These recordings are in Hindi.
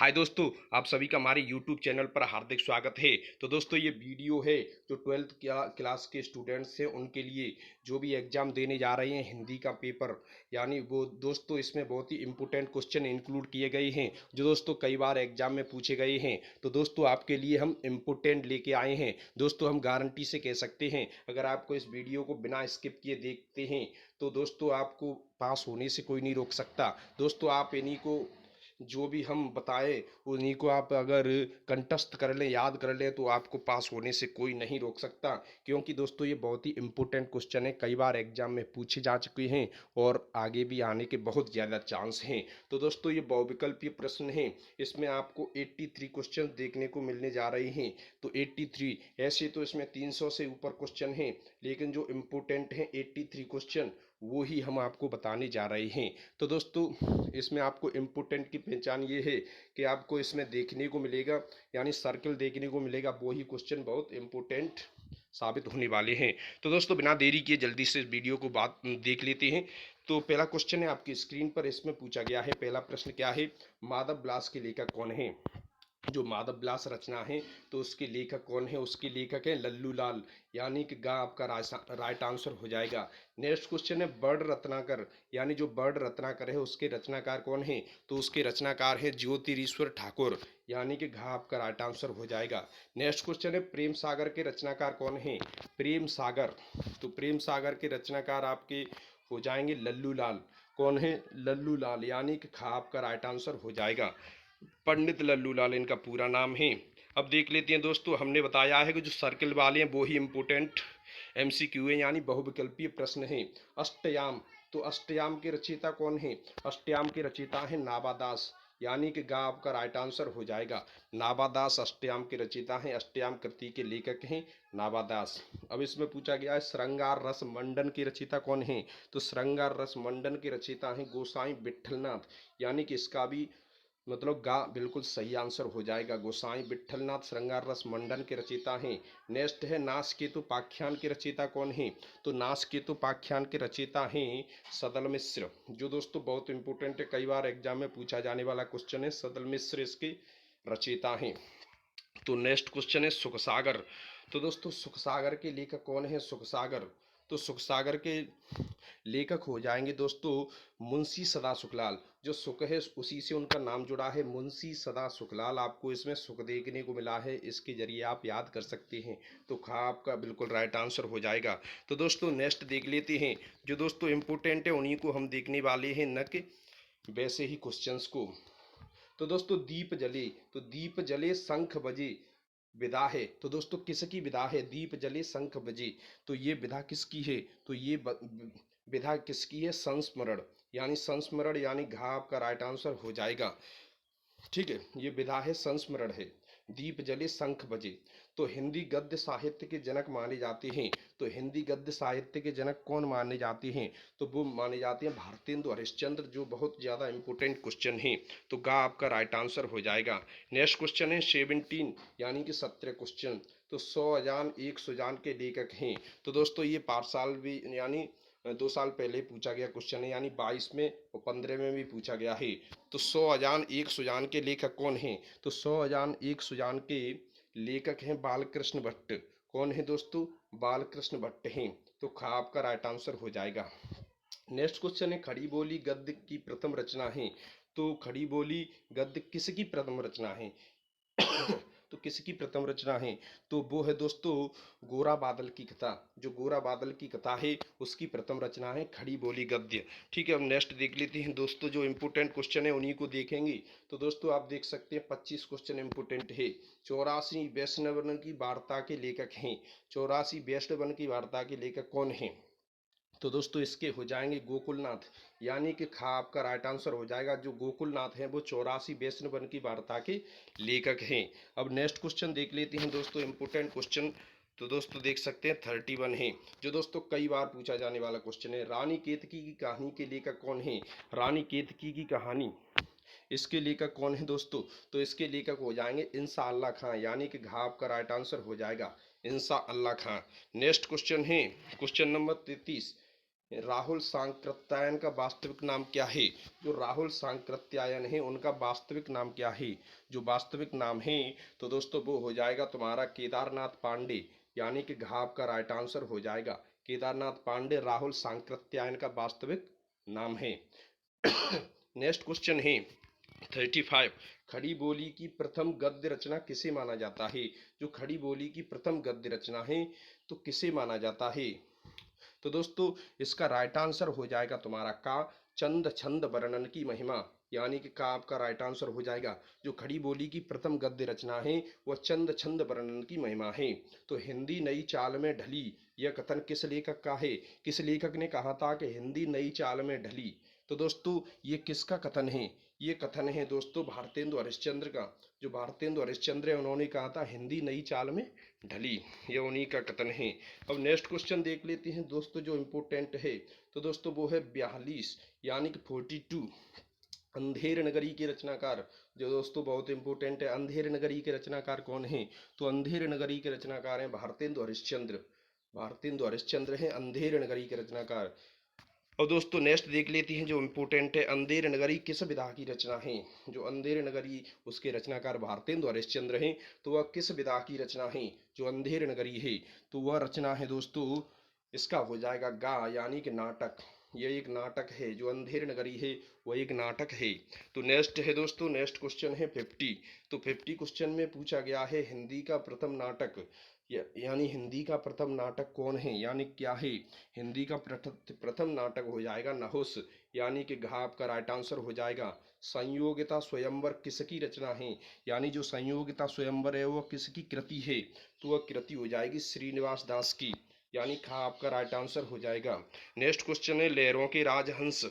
हाय दोस्तों, आप सभी का हमारे यूट्यूब चैनल पर हार्दिक स्वागत है। तो दोस्तों ये वीडियो है जो 12th क्लास के स्टूडेंट्स हैं उनके लिए, जो भी एग्ज़ाम देने जा रहे हैं हिंदी का पेपर, यानी वो दोस्तों इसमें बहुत ही इंपॉर्टेंट क्वेश्चन इंक्लूड किए गए हैं जो दोस्तों कई बार एग्ज़ाम में पूछे गए हैं। तो दोस्तों आपके लिए हम इम्पोर्टेंट लेके आए हैं। दोस्तों हम गारंटी से कह सकते हैं, अगर आपको इस वीडियो को बिना स्किप किए देखते हैं तो दोस्तों आपको पास होने से कोई नहीं रोक सकता। दोस्तों आप इन्हीं को, जो भी हम बताए उन्हीं को आप अगर कंठस्थ कर लें, याद कर लें, तो आपको पास होने से कोई नहीं रोक सकता। क्योंकि दोस्तों ये बहुत ही इंपॉर्टेंट क्वेश्चन है, कई बार एग्जाम में पूछे जा चुके हैं और आगे भी आने के बहुत ज़्यादा चांस हैं। तो दोस्तों ये बहुविकल्पीय प्रश्न है, इसमें आपको 83 क्वेश्चन देखने को मिलने जा रहे हैं। तो 83 ऐसे तो इसमें 300 से ऊपर क्वेश्चन हैं, लेकिन जो इम्पोर्टेंट हैं 83 क्वेश्चन वो ही हम आपको बताने जा रहे हैं। तो दोस्तों इसमें आपको इम्पोर्टेंट की पहचान ये है कि आपको इसमें देखने को मिलेगा, यानी सर्कल देखने को मिलेगा, वो ही क्वेश्चन बहुत इम्पोर्टेंट साबित होने वाले हैं। तो दोस्तों बिना देरी किए जल्दी से इस वीडियो को बात देख लेते हैं। तो पहला क्वेश्चन है आपकी स्क्रीन पर, इसमें पूछा गया है। पहला प्रश्न क्या है? माधव विलास के लेखक कौन है? जो माधव विलास रचना है तो उसके लेखक कौन है? उसके लेखक है लल्लू लाल, यानी कि गा आपका राइट आंसर हो जाएगा। नेक्स्ट क्वेश्चन है बर्ड रत्नाकर, यानी जो बर्ड रत्नाकर है उसके रचनाकार कौन है? तो उसके रचनाकार है ज्योतिरीश्वर ठाकुर, यानी कि घा आपका राइट आंसर हो जाएगा। नेक्स्ट क्वेश्चन है प्रेम सागर के रचनाकार कौन है? प्रेम सागर, तो प्रेम सागर के रचनाकार आपके हो जाएंगे लल्लू लाल। कौन है? लल्लू लाल, यानी कि खा आपका राइट आंसर हो जाएगा। पंडित लल्लू लाल इनका पूरा नाम है। अब देख लेते हैं दोस्तों, हमने बताया है कि जो सर्कल वाले हैं वो ही इम्पोर्टेंट एमसीक्यू है, यानी बहुविकल्पीय प्रश्न है। अष्टयाम, तो अष्टयाम के रचयिता कौन है? अष्टयाम के रचयिता है नाबादास, यानी कि गा आपका राइट आंसर हो जाएगा। नाबादास अष्टयाम के रचयिता हैं, अष्टयाम कृति के लेखक हैं नाबादास। अब इसमें पूछा गया है श्रृंगार रस मंडन के रचयिता कौन है? तो श्रृंगार रस मंडन के रचयिता हैं गोसाई विट्ठलनाथ, यानी कि इसका भी मतलब गा बिल्कुल सही आंसर हो जाएगा। गोसाई विट्ठलनाथ श्रृंगार रस मंडन के रचयिता हैं। नेक्स्ट है नासकेतु पाख्यान के रचयिता कौन है? तो नासकेतु पाख्यान के रचयिता हैं सदल मिश्र, जो दोस्तों बहुत इंपॉर्टेंट है, कई बार एग्जाम में पूछा जाने वाला क्वेश्चन है। सदल मिश्र इसके रचयिता हैं। तो नेक्स्ट क्वेश्चन है सुखसागर, तो दोस्तों सुखसागर के लेखक कौन है? सुखसागर, तो सुखसागर के लेखक हो जाएंगे दोस्तों मुंशी सदा सुखलाल। जो सुख है उसी से उनका नाम जुड़ा है, मुंशी सदा सुखलाल। आपको इसमें सुख देखने को मिला है, इसके जरिए आप याद कर सकते हैं। तो खा आपका बिल्कुल राइट आंसर हो जाएगा। तो दोस्तों नेक्स्ट देख लेते हैं, जो दोस्तों इम्पोर्टेंट है उन्हीं को हम देखने वाले हैं, न कि वैसे ही क्वेश्चंस को। तो दोस्तों दीप जले, तो दीप जले शंख बजे विधा है। तो दोस्तों किसकी विधा है? दीप जले शंख बजे, तो ये विधा किसकी है? तो ये विधा किसकी है? संस्मरण, यानी संस्मरण, यानी घा आपका राइट आंसर हो जाएगा। ठीक है, ये विधा है संस्मरण है। दीप जले शंख बजे। तो हिंदी गद्य साहित्य के जनक माने जाते हैं, तो हिंदी गद्य साहित्य के जनक कौन माने जाते हैं? तो वो माने जाते हैं भारतेंदु हरिश्चंद्र, जो बहुत ज़्यादा इंपॉर्टेंट क्वेश्चन है। तो गा आपका राइट आंसर हो जाएगा। नेक्स्ट क्वेश्चन है 17, यानी कि 17 क्वेश्चन। तो 100 अजान 1 सुजान के लेखक हैं। तो दोस्तों ये पाठशाल भी, यानी 2 साल पहले पूछा गया क्वेश्चन है, यानी 22 में और 15 में भी पूछा गया है। तो 100 अजान 1 सुजान के लेखक कौन हैं? तो 100 अजान 1 सुजान के लेखक हैं बालकृष्ण भट्ट। कौन है दोस्तों? बालकृष्ण भट्ट हैं। तो खा आपका राइट आंसर हो जाएगा। नेक्स्ट क्वेश्चन है खड़ी बोली गद्य की प्रथम रचना है। तो खड़ी बोली गद्य किसकी प्रथम रचना है? तो किसकी प्रथम रचना है? तो वो है दोस्तों गोरा बादल की कथा। जो गोरा बादल की कथा है उसकी प्रथम रचना है खड़ी बोली गद्य। ठीक है, अब नेक्स्ट देख लेते हैं दोस्तों, जो इंपोर्टेंट क्वेश्चन है उन्हीं को देखेंगे। तो दोस्तों आप देख सकते हैं 25 क्वेश्चन इंपोर्टेंट है। 84 वैष्णवन की वार्ता के लेखक हैं। 84 वैष्णवन की वार्ता के लेखक कौन है? तो दोस्तों इसके हो जाएंगे गोकुलनाथ, यानी कि खा आपका राइट आंसर हो जाएगा। जो गोकुलनाथ हैं वो 84 वैष्णवन की वार्ता के लेखक हैं। अब नेक्स्ट क्वेश्चन देख लेते हैं दोस्तों, इंपोर्टेंट क्वेश्चन। तो दोस्तों देख सकते हैं 31 है, जो दोस्तों कई बार पूछा जाने वाला क्वेश्चन है। रानी केतकी की कहानी के लेखक कौन है? रानी केतकी की कहानी, इसके लेखक कौन है दोस्तों? तो इसके लेखक हो जाएंगे इंसा अल्लाह खां, यानी कि घा आपका राइट आंसर हो जाएगा इंसा अल्लाह खां। नेक्स्ट क्वेश्चन है क्वेश्चन नंबर 33, राहुल सांकृत्यायन का वास्तविक नाम क्या है? जो राहुल सांकृत्यायन है उनका वास्तविक नाम क्या है? जो वास्तविक नाम है तो दोस्तों वो हो जाएगा तुम्हारा केदारनाथ पांडे, यानी कि घाव का राइट आंसर हो जाएगा केदारनाथ पांडे। राहुल सांकृत्यायन का वास्तविक नाम है। नेक्स्ट क्वेश्चन है 35। खड़ी बोली की प्रथम गद्य रचना किसे माना जाता है? जो खड़ी बोली की प्रथम गद्य रचना है तो किसे माना जाता है? तो दोस्तों इसका राइट आंसर हो जाएगा तुम्हारा का चंद छंद वर्णन की महिमा, यानी कि का आपका राइट आंसर हो जाएगा। जो खड़ी बोली की प्रथम गद्य रचना है वह चंद छंद वर्णन की महिमा है। तो हिंदी नई चाल में ढली, यह कथन किस लेखक का है? किस लेखक ने कहा था कि हिंदी नई चाल में ढली? तो दोस्तों ये किसका कथन है? ये कथन है दोस्तों भारतेंदु हरिश्चंद्र का। जो भारतेंदु हरिश्चंद्र है उन्होंने कहा था हिंदी नई चाल में ढली, ये उन्हीं का कथन है। अब नेक्स्ट क्वेश्चन देख लेते हैं दोस्तों जो इम्पोर्टेंट है। तो दोस्तों वो है 42 यानी कि 42। अंधेर नगरी के रचनाकार, जो दोस्तों बहुत इंपॉर्टेंट है, अंधेर नगरी के रचनाकार कौन है? तो अंधेर नगरी के रचनाकार हैं भारतेंदु हरिश्चंद्र। भारतेंदु हरिश्चंद्र हैं अंधेर नगरी के रचनाकार। और दोस्तों नेक्स्ट देख लेते हैं जो इम्पोर्टेंट है, अंधेर नगरी किस विधा की रचना है? जो अंधेर नगरी उसके रचनाकार भारतेंदु हरिश्चंद्र हैं, तो वह किस विधा की रचना है? जो अंधेर नगरी है तो वह रचना है दोस्तों, इसका हो जाएगा गा, यानी कि नाटक। यह एक नाटक है, जो अंधेर नगरी है वह एक नाटक है। तो नेक्स्ट है दोस्तों, नेक्स्ट क्वेश्चन है 50। तो 50 क्वेश्चन में पूछा गया है हिंदी का प्रथम नाटक, यानी हिंदी का प्रथम नाटक कौन है, यानी क्या है? हिंदी का प्रथम नाटक हो जाएगा नहुस, यानी कि घ आपका राइट आंसर हो जाएगा। संयोगिता स्वयंवर किसकी रचना है? यानी जो संयोगिता स्वयंवर है वह किसकी कृति है? तो वह कृति हो जाएगी श्रीनिवास दास की, यानी खा आपका राइट आंसर हो जाएगा। नेक्स्ट क्वेश्चन है लहरों के राजहंस।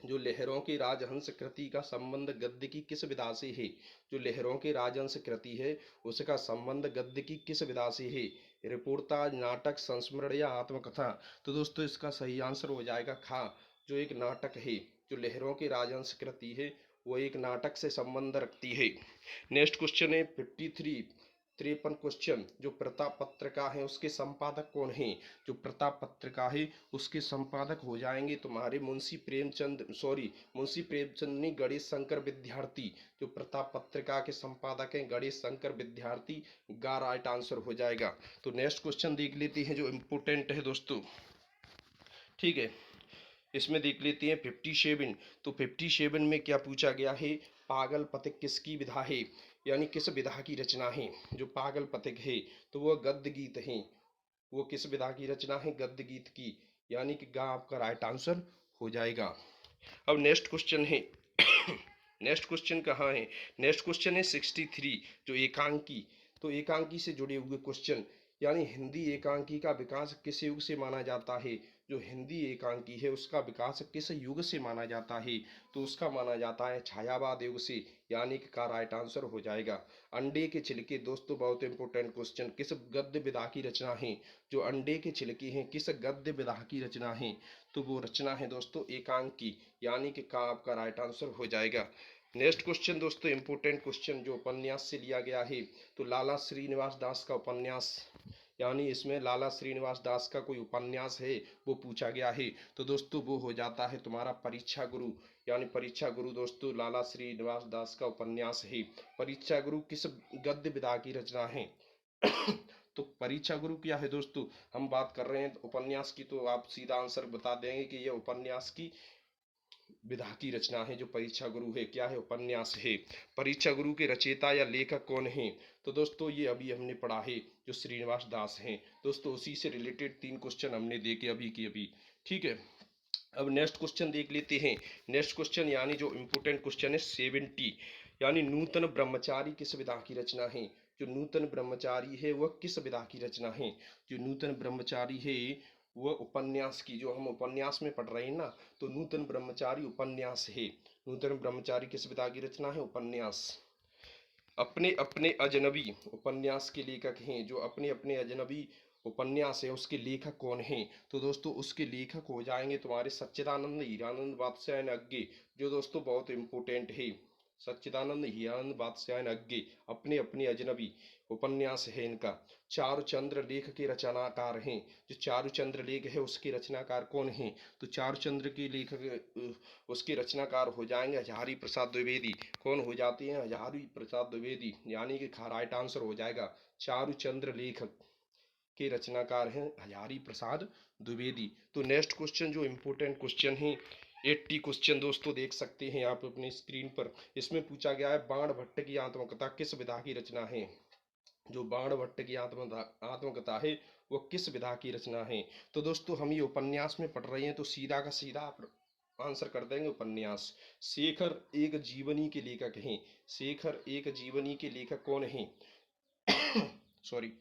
जो लहरों की राजहंस कृति का संबंध गद्य की किस विधा से है? जो लहरों की राजहंस कृति है उसका संबंध गद्य की किस विधा से है? रिपोर्टाज, नाटक, संस्मरण या आत्मकथा? तो दोस्तों इसका सही आंसर हो जाएगा खा, जो एक नाटक है। जो लहरों की राजहंस कृति है वो एक नाटक से संबंध रखती है। नेक्स्ट क्वेश्चन है 53। 53 क्वेश्चन, जो प्रताप पत्रिका है उसके संपादक कौन है? जो प्रताप पत्रिका है उसके संपादक हो जाएंगे तुम्हारे मुंशी प्रेमचंद, सॉरी मुंशी प्रेमचंद नहीं, गणेश शंकर विद्यार्थी। जो प्रताप पत्रिका के संपादक हैं गणेश शंकर विद्यार्थी, गा राइट आंसर हो जाएगा। तो नेक्स्ट क्वेश्चन देख लेते हैं जो इम्पोर्टेंट है दोस्तों, ठीक है। इसमें देख लेते हैं 57। तो 57 में क्या पूछा गया है? पागल पथिक किसकी विधा है, यानी किस विधा की रचना है? जो पागल पथिक है तो वह गद्य गीत है। वो किस विधा की रचना है? गद्य गीत की, यानी कि गा आपका राइट आंसर हो जाएगा। अब नेक्स्ट क्वेश्चन है नेक्स्ट क्वेश्चन कहाँ है? नेक्स्ट क्वेश्चन है 63, जो एकांकी। तो एकांकी से जुड़े हुए क्वेश्चन, यानी हिंदी एकांकी का विकास किस युग से माना जाता है? जो हिंदी एकांकी है उसका विकास किस युग से माना जाता है? तो उसका माना जाता है छायावाद युग से, यानी कि का राइट आंसर हो जाएगा। अंडे के छिलके, दोस्तों बहुत इंपॉर्टेंट क्वेश्चन, किस गद्य विधा की रचना है? जो अंडे के छिलके हैं किस गद्य विधा की रचना है? तो वो रचना है दोस्तों एकांकी, यानी कि का आपका राइट आंसर हो जाएगा। नेक्स्ट क्वेश्चन दोस्तों इंपॉर्टेंट क्वेश्चन जो उपन्यास से लिया गया है, तो लाला श्रीनिवास दास का उपन्यास, यानी इसमें लाला श्रीनिवास दास का कोई उपन्यास है वो पूछा गया है। तो दोस्तों वो हो जाता है तुम्हारा परीक्षा गुरु, यानी परीक्षा गुरु दोस्तों लाला श्रीनिवास दास का उपन्यास है। परीक्षा गुरु किस गद्य विधा की रचना है? तो परीक्षा गुरु क्या है दोस्तों? हम बात कर रहे हैं उपन्यास की, तो आप सीधा आंसर बता देंगे कि यह उपन्यास की विधा की रचना है। जो परीक्षा गुरु है क्या है? उपन्यास है। परीक्षा गुरु के रचयिता या लेखक कौन है? तो दोस्तों ये अभी हमने पढ़ा है जो श्रीनिवास दास हैं। दोस्तों उसी से रिलेटेड 3 क्वेश्चन हमने देखे अभी की अभी, ठीक है। अब नेक्स्ट क्वेश्चन देख लेते हैं। नेक्स्ट क्वेश्चन यानी जो इम्पोर्टेंट क्वेश्चन है 70, यानी नूतन ब्रह्मचारी किस विधा की रचना है? जो नूतन ब्रह्मचारी है वह किस विधा की रचना है? जो नूतन ब्रह्मचारी है वह उपन्यास की, जो हम उपन्यास में पढ़ रहे हैं ना, तो नूतन ब्रह्मचारी उपन्यास है। नूतन ब्रह्मचारी किस विधा की रचना है? उपन्यास। अपने अपने अजनबी उपन्यास के लेखक हैं। जो अपने अपने अजनबी उपन्यास है उसके लेखक कौन हैं? तो दोस्तों उसके लेखक हो जाएंगे तुम्हारे सच्चिदानंद हीरानंद वात्स्यायन अज्ञे, जो दोस्तों बहुत इंपॉर्टेंट है। सच्चिदानंद हीरानंद बादशाह अज्ञे, अपने अपने अजनबी उपन्यास है इनका। चारुचंद्र लेख के रचनाकार हैं। जो चारुचंद्र लेख है उसके रचनाकार कौन हैं? तो चारुचंद्र के लेखक उसके रचनाकार हो जाएंगे हजारी प्रसाद द्विवेदी। कौन हो जाते हैं? हजारी प्रसाद द्विवेदी, यानी कि राइट आंसर हो जाएगा चारुचंद्र लेखक के रचनाकार हैं हजारी प्रसाद द्विवेदी। तो नेक्स्ट क्वेश्चन जो इम्पोर्टेंट क्वेश्चन है 80 क्वेश्चन दोस्तों देख सकते हैं आप अपनी स्क्रीन पर। इसमें पूछा गया है बाण भट्ट की आत्मकथा किस विधा की रचना है? जो बाण भट्ट की आत्मकथा है वो किस विधा की रचना है? तो दोस्तों हम ये उपन्यास में पढ़ रहे हैं तो सीधा का सीधा आप आंसर कर देंगे उपन्यास। शेखर एक जीवनी के लेखक हैं। शेखर एक जीवनी के लेखक कौन है? सॉरी,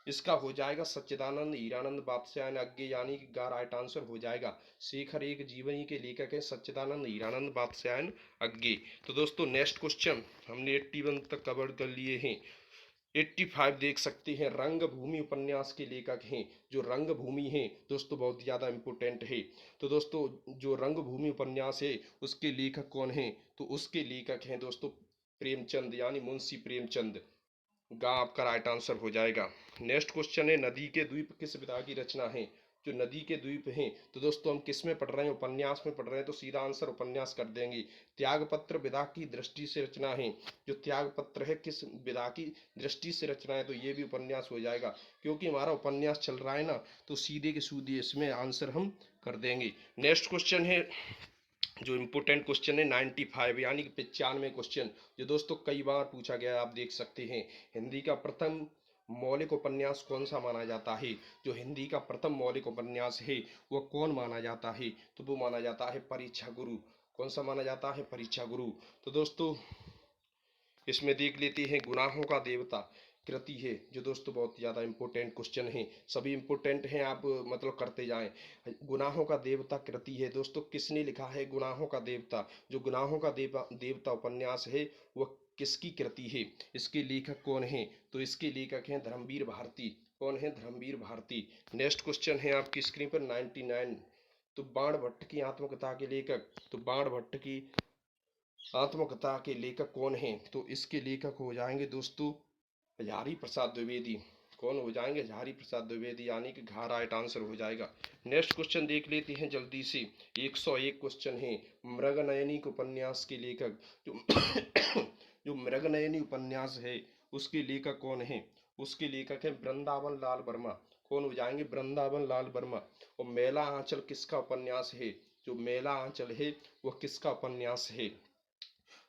इसका हो जाएगा सच्चिदानंद हीरानंद बादशाह अज्ञे, यानी कि गा राइट आंसर हो जाएगा। शेखर एक जीवनी के लेखक है सच्चिदानंद हीरानंद बादशाह अज्ञे। तो दोस्तों नेक्स्ट क्वेश्चन हमने 81 तक कवर कर लिए हैं। 85 देख सकते हैं रंगभूमि उपन्यास के लेखक हैं। जो रंगभूमि है दोस्तों बहुत ज़्यादा इंपोर्टेंट है। तो दोस्तों जो रंगभूमि उपन्यास है उसके लेखक कौन हैं? तो उसके लेखक हैं दोस्तों प्रेमचंद, यानी मुंशी प्रेमचंद। गा आपका राइट आंसर हो जाएगा। नेक्स्ट क्वेश्चन है नदी के द्वीप किस विधा की रचना है? जो नदी के द्वीप हैं तो दोस्तों हम किस में पढ़ रहे हैं? उपन्यास में पढ़ रहे हैं तो सीधा आंसर उपन्यास कर देंगे। त्यागपत्र विधा की दृष्टि से रचना है। जो त्यागपत्र है किस विधा की दृष्टि से रचना है? तो ये भी उपन्यास हो जाएगा। क्योंकि हमारा उपन्यास चल रहा है ना तो सीधे के सीधे इसमें आंसर हम कर देंगे। नेक्स्ट क्वेश्चन है जो इम्पोर्टेंट क्वेश्चन है 95 यानी कि 95 क्वेश्चन, जो दोस्तों कई बार पूछा गया है आप देख सकते हैं। हिंदी का प्रथम मौलिक उपन्यास कौन सा माना जाता है? जो हिंदी का प्रथम मौलिक उपन्यास है वह कौन माना जाता है? तो वो माना जाता है परीक्षा गुरु। कौन सा माना जाता है? परीक्षा गुरु। तो दोस्तों इसमें देख लेते हैं गुनाहों का देवता कृति है, जो दोस्तों बहुत ज़्यादा इंपॉर्टेंट क्वेश्चन है। सभी इंपॉर्टेंट हैं, आप मतलब करते जाएं। गुनाहों का देवता कृति है दोस्तों, किसने लिखा है गुनाहों का देवता? जो गुनाहों का देवता उपन्यास है वह किसकी कृति है? इसके लेखक कौन है? तो इसके लेखक हैं धर्मवीर भारती। कौन है? धर्मवीर भारती। नेक्स्ट क्वेश्चन है आपकी स्क्रीन पर 99। तो बाण भट्ट की आत्मकथा के लेखक, तो बाण भट्ट की आत्मकथा के लेखक कौन हैं? तो इसके लेखक हो जाएंगे दोस्तों हजारी प्रसाद द्विवेदी। कौन हो जाएंगे? हजारी प्रसाद द्विवेदी, यानी कि घा राइट आंसर हो जाएगा। नेक्स्ट क्वेश्चन देख लेते हैं जल्दी से। 101 क्वेश्चन है। मृगनयनी उपन्यास के लेखक, जो जो मृगनयनी उपन्यास है उसके लेखक कौन है? उसके लेखक है वृंदावन लाल वर्मा। कौन हो जाएंगे? वृंदावन लाल वर्मा। और मेला आंचल किसका उपन्यास है? जो मेला आंचल है वह किसका उपन्यास है?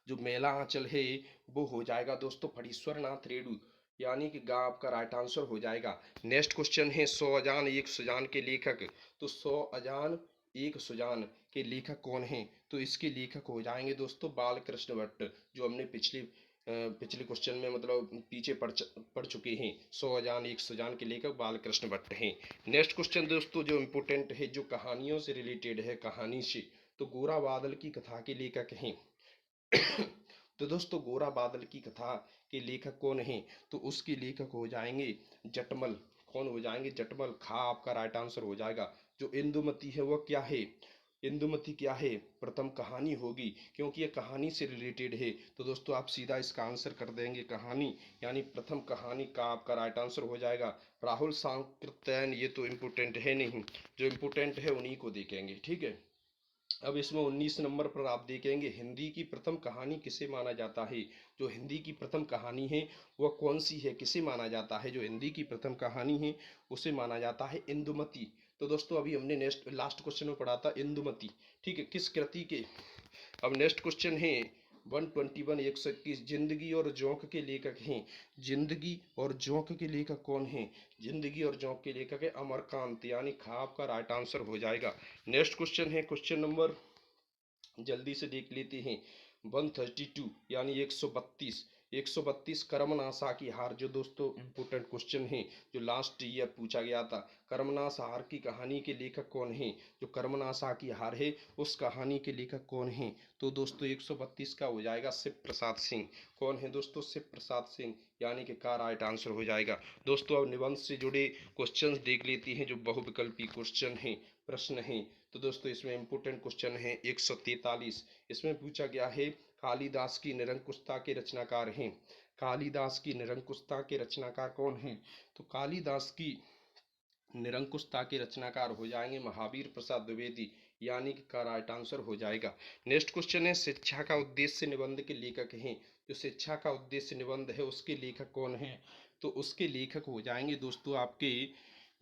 जो मेला आंचल है वो हो जाएगा दोस्तों फणीश्वर नाथ रेणु, यानी कि गा आपका राइट आंसर हो जाएगा। नेक्स्ट क्वेश्चन है 100 अजान एक सुजान के लेखक। तो 100 अजान एक सुजान के लेखक कौन हैं? तो इसके लेखक हो जाएंगे दोस्तों बालकृष्ण भट्ट, जो हमने पिछले क्वेश्चन में मतलब पीछे पढ़ चुके हैं। 100 अजान एक सुजान के लेखक बालकृष्ण भट्ट हैं। नेक्स्ट क्वेश्चन दोस्तों जो इम्पोर्टेंट है, जो कहानियों से रिलेटेड है, कहानी से, तो गोरा बादल की कथा के लेखक हैं। तो दोस्तों गोरा बादल की कथा के लेखक कौन हैं? तो उसके लेखक हो जाएंगे जटमल। कौन हो जाएंगे? जटमल। खा आपका राइट आंसर हो जाएगा। जो इंदुमती है वह क्या है? इंदुमती क्या है? प्रथम कहानी होगी, क्योंकि ये कहानी से रिलेटेड है। तो दोस्तों आप सीधा इसका आंसर कर देंगे कहानी, यानी प्रथम कहानी का आपका राइट आंसर हो जाएगा। राहुल सांकृत्यायन ये तो इम्पोर्टेंट है नहीं, जो इम्पोर्टेंट है उन्हीं को देखेंगे, ठीक है। अब इसमें 19 नंबर पर आप देखेंगे हिंदी की प्रथम कहानी किसे माना जाता है? जो हिंदी की प्रथम कहानी है वह कौन सी है? किसे माना जाता है? जो हिंदी की प्रथम कहानी है उसे माना जाता है इंदुमती। तो दोस्तों अभी हमने लास्ट क्वेश्चन में पढ़ा था इंदुमती, ठीक है, किस कृति के। अब नेक्स्ट क्वेश्चन है 121 121 जिंदगी और जोंक के लेखक हैं। जिंदगी और जोंक के लेखक कौन हैं? जिंदगी और जोंक के लेखक है अमरकांत, यानी खा आपका राइट आंसर हो जाएगा। नेक्स्ट क्वेश्चन है क्वेश्चन नंबर जल्दी से देख लेते हैं 132 यानी 132 132 कर्मनाशा की हार, जो दोस्तों इम्पोर्टेंट क्वेश्चन है, जो लास्ट ईयर पूछा गया था। कर्मनाश हार की कहानी के लेखक कौन है? जो कर्मनाशा की हार है उस कहानी के लेखक कौन है? तो दोस्तों 132 का हो जाएगा शिव प्रसाद सिंह। कौन है दोस्तों? शिव प्रसाद सिंह, यानी कि का राइट आंसर हो जाएगा। दोस्तों अब निबंध से जुड़े क्वेश्चंस देख लेते हैं, जो बहुविकल्पी क्वेश्चन है, प्रश्न है। तो दोस्तों इसमें इंपोर्टेंट क्वेश्चन है 143। इसमें पूछा गया है कालिदास की निरंकुशता के रचनाकार हैं। कालिदास की निरंकुशता के रचनाकार कौन हैं? तो कालिदास की निरंकुशता के रचनाकार हो जाएंगे महावीर प्रसाद द्विवेदी, यानी कि का राइट आंसर हो जाएगा। नेक्स्ट क्वेश्चन है शिक्षा का उद्देश्य निबंध के लेखक हैं। जो शिक्षा का उद्देश्य निबंध है उसके लेखक कौन हैं? तो उसके लेखक हो जाएंगे दोस्तों आपके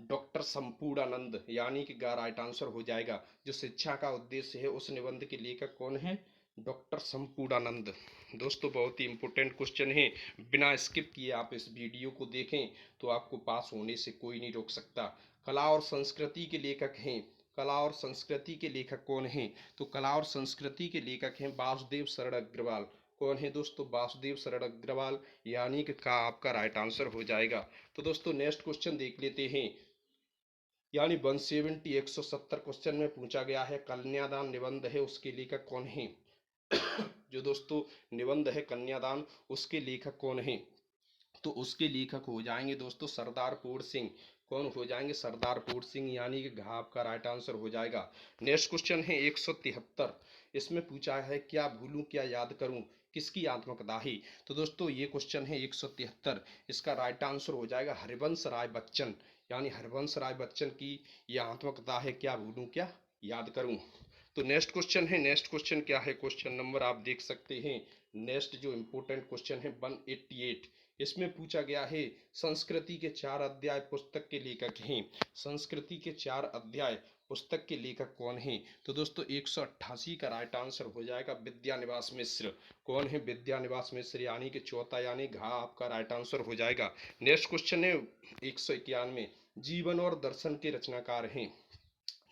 डॉक्टर संपूर्णानंद, यानी कि गा राइट आंसर हो जाएगा। जो शिक्षा का उद्देश्य है उस निबंध के लेखक कौन है? डॉक्टर संपूर्णानंद। दोस्तों बहुत ही इंपॉर्टेंट क्वेश्चन है, बिना स्किप किए आप इस वीडियो को देखें तो आपको पास होने से कोई नहीं रोक सकता। कला और संस्कृति के लेखक हैं। कला और संस्कृति के लेखक कौन हैं? तो कला और संस्कृति के लेखक हैं वासुदेव शरण अग्रवाल। कौन है दोस्तों? वासुदेव शरण अग्रवाल, यानी कि का आपका राइट आंसर हो जाएगा। तो दोस्तों नेक्स्ट क्वेश्चन देख लेते हैं, यानी 170 170 क्वेश्चन में पूछा गया है कन्यादान निबंध है उसके लेखक कौन है? जो दोस्तों निबंध है कन्यादान उसके लेखक कौन है? तो उसके लेखक हो जाएंगे दोस्तों सरदार पूर सिंह। कौन हो जाएंगे? सरदार पूर सिंह, यानी कि घ आपका राइट आंसर हो जाएगा। नेक्स्ट क्वेश्चन है 173। इसमें पूछा है क्या भूलूं क्या याद करूं, किसकी आत्मकथा है? तो दोस्तों ये क्वेश्चन है 173, इसका राइट आंसर हो जाएगा हरिवंश राय बच्चन, यानी हरिवंश राय बच्चन की यह आत्मकथा है क्या भूलूं क्या याद करूं। तो नेक्स्ट क्वेश्चन है, नेक्स्ट क्वेश्चन क्या है, क्वेश्चन नंबर आप देख सकते हैं। नेक्स्ट जो इम्पोर्टेंट क्वेश्चन है 188, इसमें पूछा गया है संस्कृति के 4 अध्याय पुस्तक के लेखक हैं। संस्कृति के 4 अध्याय पुस्तक के लेखक कौन हैं? तो दोस्तों 188 का राइट आंसर हो जाएगा विद्यानिवास मिश्र। कौन है? विद्यानिवास मिश्र, यानी कि चौथा, यानी घा आपका राइट आंसर हो जाएगा। नेक्स्ट क्वेश्चन है 191, जीवन और दर्शन के रचनाकार हैं।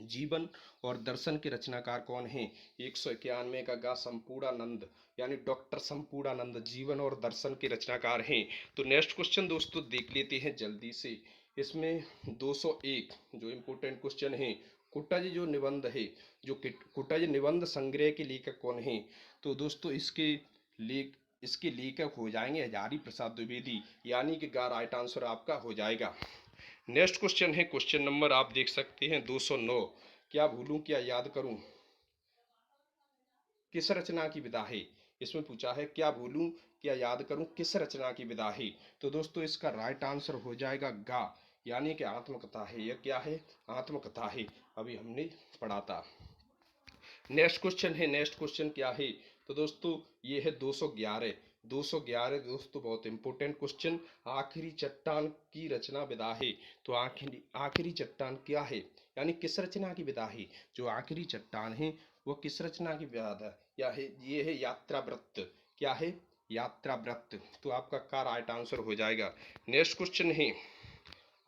जीवन और दर्शन के रचनाकार कौन हैं? 191 का गा संपूर्णानंद, यानी डॉक्टर संपूर्णानंद जीवन और दर्शन के रचनाकार हैं। तो नेक्स्ट क्वेश्चन दोस्तों देख लेते हैं जल्दी से। इसमें 201 जो इम्पोर्टेंट क्वेश्चन है, कुटज जो निबंध है, जो कुटज निबंध संग्रह के लेखक कौन है? तो दोस्तों इसके लेखक हो जाएंगे हजारी प्रसाद द्विवेदी, यानी कि गा राइट आंसर आपका हो जाएगा। नेक्स्ट क्वेश्चन है, क्वेश्चन नंबर आप देख सकते हैं 209, क्या भूलूं क्या याद करूं, किस रचना की विधा है? इसमें पूछा है क्या भूलूं क्या याद करूं, किस रचना की विधा है? तो दोस्तों इसका राइट आंसर हो जाएगा गा, यानी कि आत्मकथा है। यह क्या है? आत्मकथा है, अभी हमने पढ़ा था। नेक्स्ट क्वेश्चन है, नेक्स्ट क्वेश्चन क्या है? तो दोस्तों ये है 211। 211 दोस्तों बहुत इंपॉर्टेंट क्वेश्चन, आखिरी चट्टान की रचना विधा है। तो आखिरी चट्टान क्या है, यानी किस रचना की विधा है? जो आखिरी चट्टान है वो किस रचना की विधा है? या है ये है यात्रा वृत्त। क्या है? यात्रा वृत्त। तो आपका का राइट आंसर हो जाएगा। नेक्स्ट क्वेश्चन है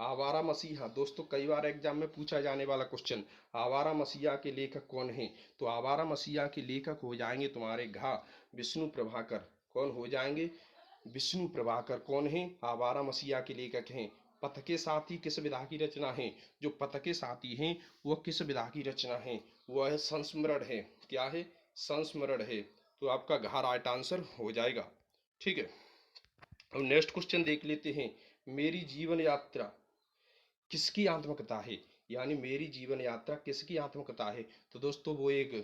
आवारा मसीहा। दोस्तों कई बार एग्जाम में पूछा जाने वाला क्वेश्चन, आवारा मसीहा के लेखक कौन हैं? तो आवारा मसीहा के लेखक हो जाएंगे तुम्हारे घा विष्णु प्रभाकर। कौन हो जाएंगे? विष्णु प्रभाकर। कौन है? आवारा मसीहा के लेखक हैं। पथ के साथी किस विधा की रचना है? जो पथ के साथी हैं वह किस विधा की रचना है? वह है संस्मरण है। क्या है? संस्मरण है। तो आपका घा राइट आंसर हो जाएगा। ठीक है, अब नेक्स्ट क्वेश्चन देख लेते हैं, मेरी जीवन यात्रा किसकी आत्मकथा है? यानी मेरी जीवन यात्रा किसकी आत्मकथा है? तो दोस्तों वो एक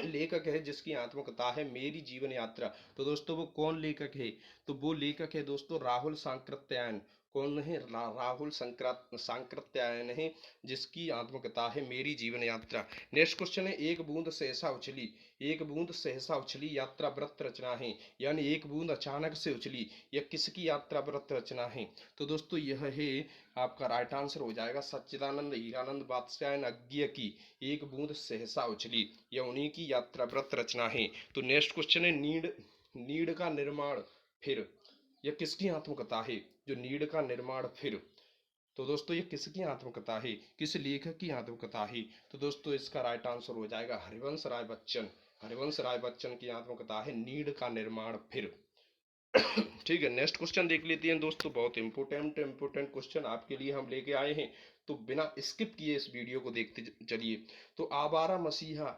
लेखक है जिसकी आत्मकथा है मेरी जीवन यात्रा। तो दोस्तों वो कौन लेखक है? तो वो लेखक है दोस्तों राहुल सांकृत्यायन। कौन है? राहुल सांकृत्यायन है, जिसकी आत्मकथा है मेरी जीवन यात्रा। नेक्स्ट क्वेश्चन है एक बूंद सहसा उछली। एक बूंद सहसा उछली यात्रा व्रत रचना है, यानी एक बूंद अचानक से उछली, यह किसकी यात्रा व्रत रचना है? तो दोस्तों यह है आपका राइट आंसर हो जाएगा सच्चिदानंद हीरानंद बादशाह अज्ञ की एक बूंद सहसा उछली, यह उन्हीं की यात्रा व्रत रचना है। तो नेक्स्ट क्वेश्चन है नीड। नीड का निर्माण फिर, यह किसकी आत्मकथा है? जो नीड का निर्माण फिर, तो दोस्तों ये किसकी आत्मकथा है, किस लेखक की आत्मकथा है? तो दोस्तों इसका राइट आंसर हो जाएगा हरिवंश राय बच्चन। हरिवंश राय बच्चन की आत्मकथा है नीड का निर्माण फिर। ठीक है, नेक्स्ट क्वेश्चन देख लेते हैं दोस्तों, बहुत इंपोर्टेंट क्वेश्चन आपके लिए हम लेके आए हैं, तो बिना स्किप किए इस वीडियो को देखते चलिए। तो आवारा मसीहा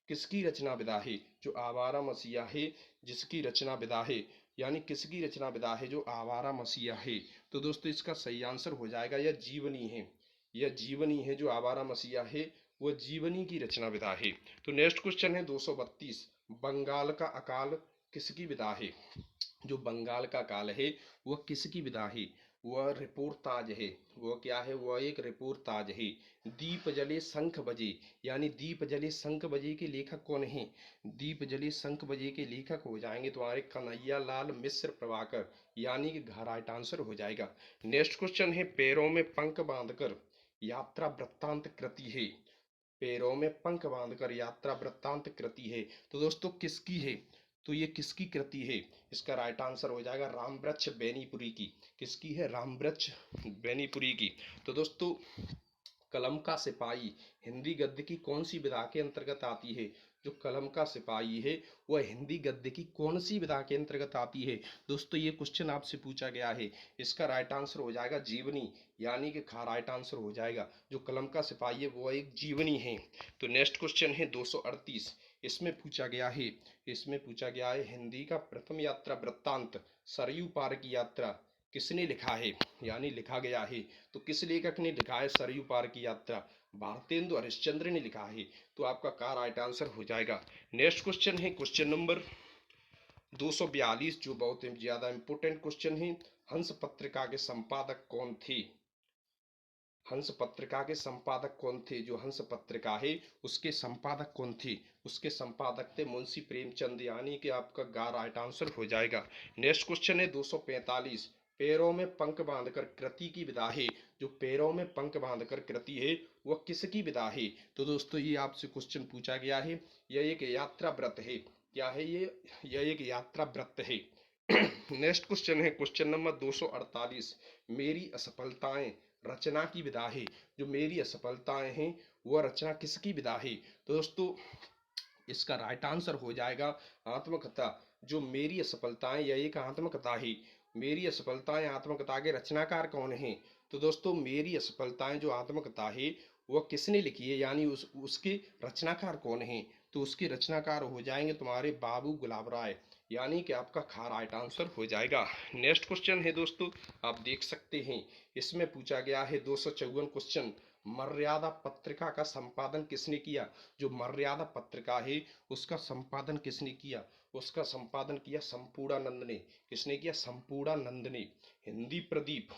किसकी रचना विधा है? जो आवारा मसीहा है जिसकी रचना विधा है, यानी किसकी रचना विधा है जो आवारा मसीहा है? तो दोस्तों इसका सही आंसर हो जाएगा यह जीवनी है। यह जीवनी है, जो आवारा मसीहा है वह जीवनी की रचना विधा है। तो नेक्स्ट क्वेश्चन है 232, बंगाल का अकाल किसकी विधा है? जो बंगाल का काल है वह किसकी विधा है? वह रिपोर्ताज है। वह क्या है? वह एक रिपोर्ताज है। दीप जले शंख बजे, यानी दीप जले शंख बजे के लेखक कौन है? दीप जले शंख बजे के लेखक हो जाएंगे तुम्हारे कन्हैया लाल मिश्र प्रभाकर, यानी कि घर राइट आंसर हो जाएगा। नेक्स्ट क्वेश्चन है, पैरों में पंख बांधकर यात्रा वृत्तांत कृति है। पैरों में पंख बांधकर यात्रा वृत्तांत कृति है, तो दोस्तों किसकी है? तो ये किसकी कृति है? इसका राइट आंसर हो जाएगा रामवृक्ष बेनीपुरी की। किसकी है? रामवृक्ष बेनीपुरी की। तो दोस्तों कलम का सिपाही हिंदी गद्य की कौन सी विधा के अंतर्गत आती है? जो कलम का सिपाही है वह हिंदी गद्य की कौन सी विधा के अंतर्गत आती है? दोस्तों ये क्वेश्चन आपसे पूछा गया है। इसका राइट आंसर हो जाएगा जीवनी, यानी कि खा राइट आंसर हो जाएगा। जो कलम का सिपाही है वो एक जीवनी है। तो नेक्स्ट क्वेश्चन है 238। इसमें पूछा गया है, इसमें पूछा गया है हिंदी का प्रथम यात्रा वृत्तांत सरयू पार की यात्रा किसने लिखा है, यानी लिखा गया है। तो किस लेखक ने लिखा है सरयू पार की यात्रा? भारतेंदु हरिश्चंद्र ने लिखा है। तो आपका का राइट आंसर हो जाएगा। नेक्स्ट क्वेश्चन है क्वेश्चन नंबर 242, जो बहुत ही ज्यादा इंपोर्टेंट क्वेश्चन है। हंस पत्रिका के संपादक कौन थे? हंस पत्रिका के संपादक कौन थे? जो हंस पत्रिका है उसके संपादक कौन थे? उसके संपादक थे मुंशी प्रेमचंद, यानी कि आपका गा राइट आंसर हो जाएगा। नेक्स्ट क्वेश्चन है 245। पैरों में पंख बांधकर कृति की विधा है। जो पैरों में पंख बांधकर कृति है वह किसकी विधा है? तो दोस्तों ये आपसे क्वेश्चन पूछा गया है। यह एक यात्रा व्रत है। क्या है ये? यह एक यात्रा व्रत है। नेक्स्ट क्वेश्चन है क्वेश्चन नंबर 248। मेरी असफलताएं रचना की विधा है। जो मेरी असफलताएं हैं वह रचना किसकी विधा है? तो दोस्तों इसका राइट आंसर हो जाएगा आत्मकथा। जो मेरी असफलताएं यह एक आत्मकथा है। मेरी असफलताएं आत्मकथा के रचनाकार कौन है? तो दोस्तों मेरी असफलताएं जो आत्मकथा है वह किसने लिखी है, यानी उसके रचनाकार कौन है? तो उसके रचनाकार हो जाएंगे तुम्हारे बाबू गुलाब राय, यानी कि आपका खा राइट आंसर हो जाएगा। नेक्स्ट क्वेश्चन है दोस्तों, आप देख सकते हैं इसमें पूछा गया है 254 क्वेश्चन। मर्यादा पत्रिका का संपादन किसने किया? जो मर्यादा पत्रिका है उसका संपादन किसने किया? उसका संपादन किया संपूर्णानंद ने। किसने किया? संपूर्णानंद ने। हिंदी प्रदीप,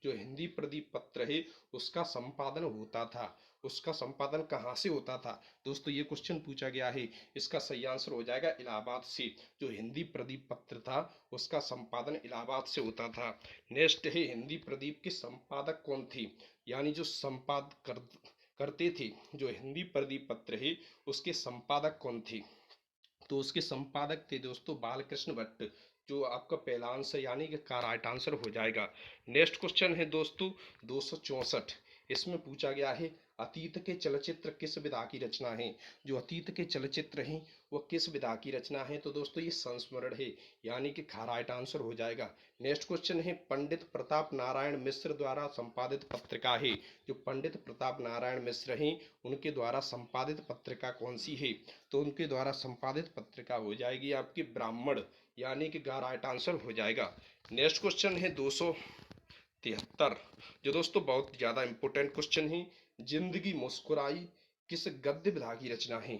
जो हिंदी प्रदीप पत्र है उसका संपादन होता था। उसका संपादन कहाँ से होता था? दोस्तों ये क्वेश्चन पूछा गया है। इसका सही आंसर हो जाएगा इलाहाबाद से। जो हिंदी प्रदीप पत्र था उसका संपादन इलाहाबाद से होता था। नेक्स्ट है हिंदी प्रदीप के संपादक कौन थे, यानी जो करते थे। जो हिंदी प्रदीप पत्र है उसके संपादक कौन थे? तो उसके संपादक थे दोस्तों बालकृष्ण भट्ट। जो आपका पहला आंसर यानी कि का राइट आंसर हो जाएगा। नेक्स्ट क्वेश्चन है दोस्तों 264। इसमें पूछा गया है अतीत के चलचित्र किस विधा की रचना है? जो अतीत के चलचित्र हैं वह किस विधा की रचना है? तो दोस्तों ये संस्मरण है, यानी कि खा राइट आंसर हो जाएगा। नेक्स्ट क्वेश्चन है पंडित प्रताप नारायण मिश्र द्वारा संपादित पत्रिका है। जो पंडित प्रताप नारायण मिश्र हैं उनके द्वारा संपादित पत्रिका कौन सी है? तो उनके द्वारा संपादित पत्रिका हो जाएगी आपकी ब्राह्मण, यानी कि गा राइट आंसर हो जाएगा। नेक्स्ट क्वेश्चन है 273, जो दोस्तों बहुत ज्यादा इंपॉर्टेंट क्वेश्चन है। जिंदगी मुस्कुराई किस गद्य विधा की रचना है?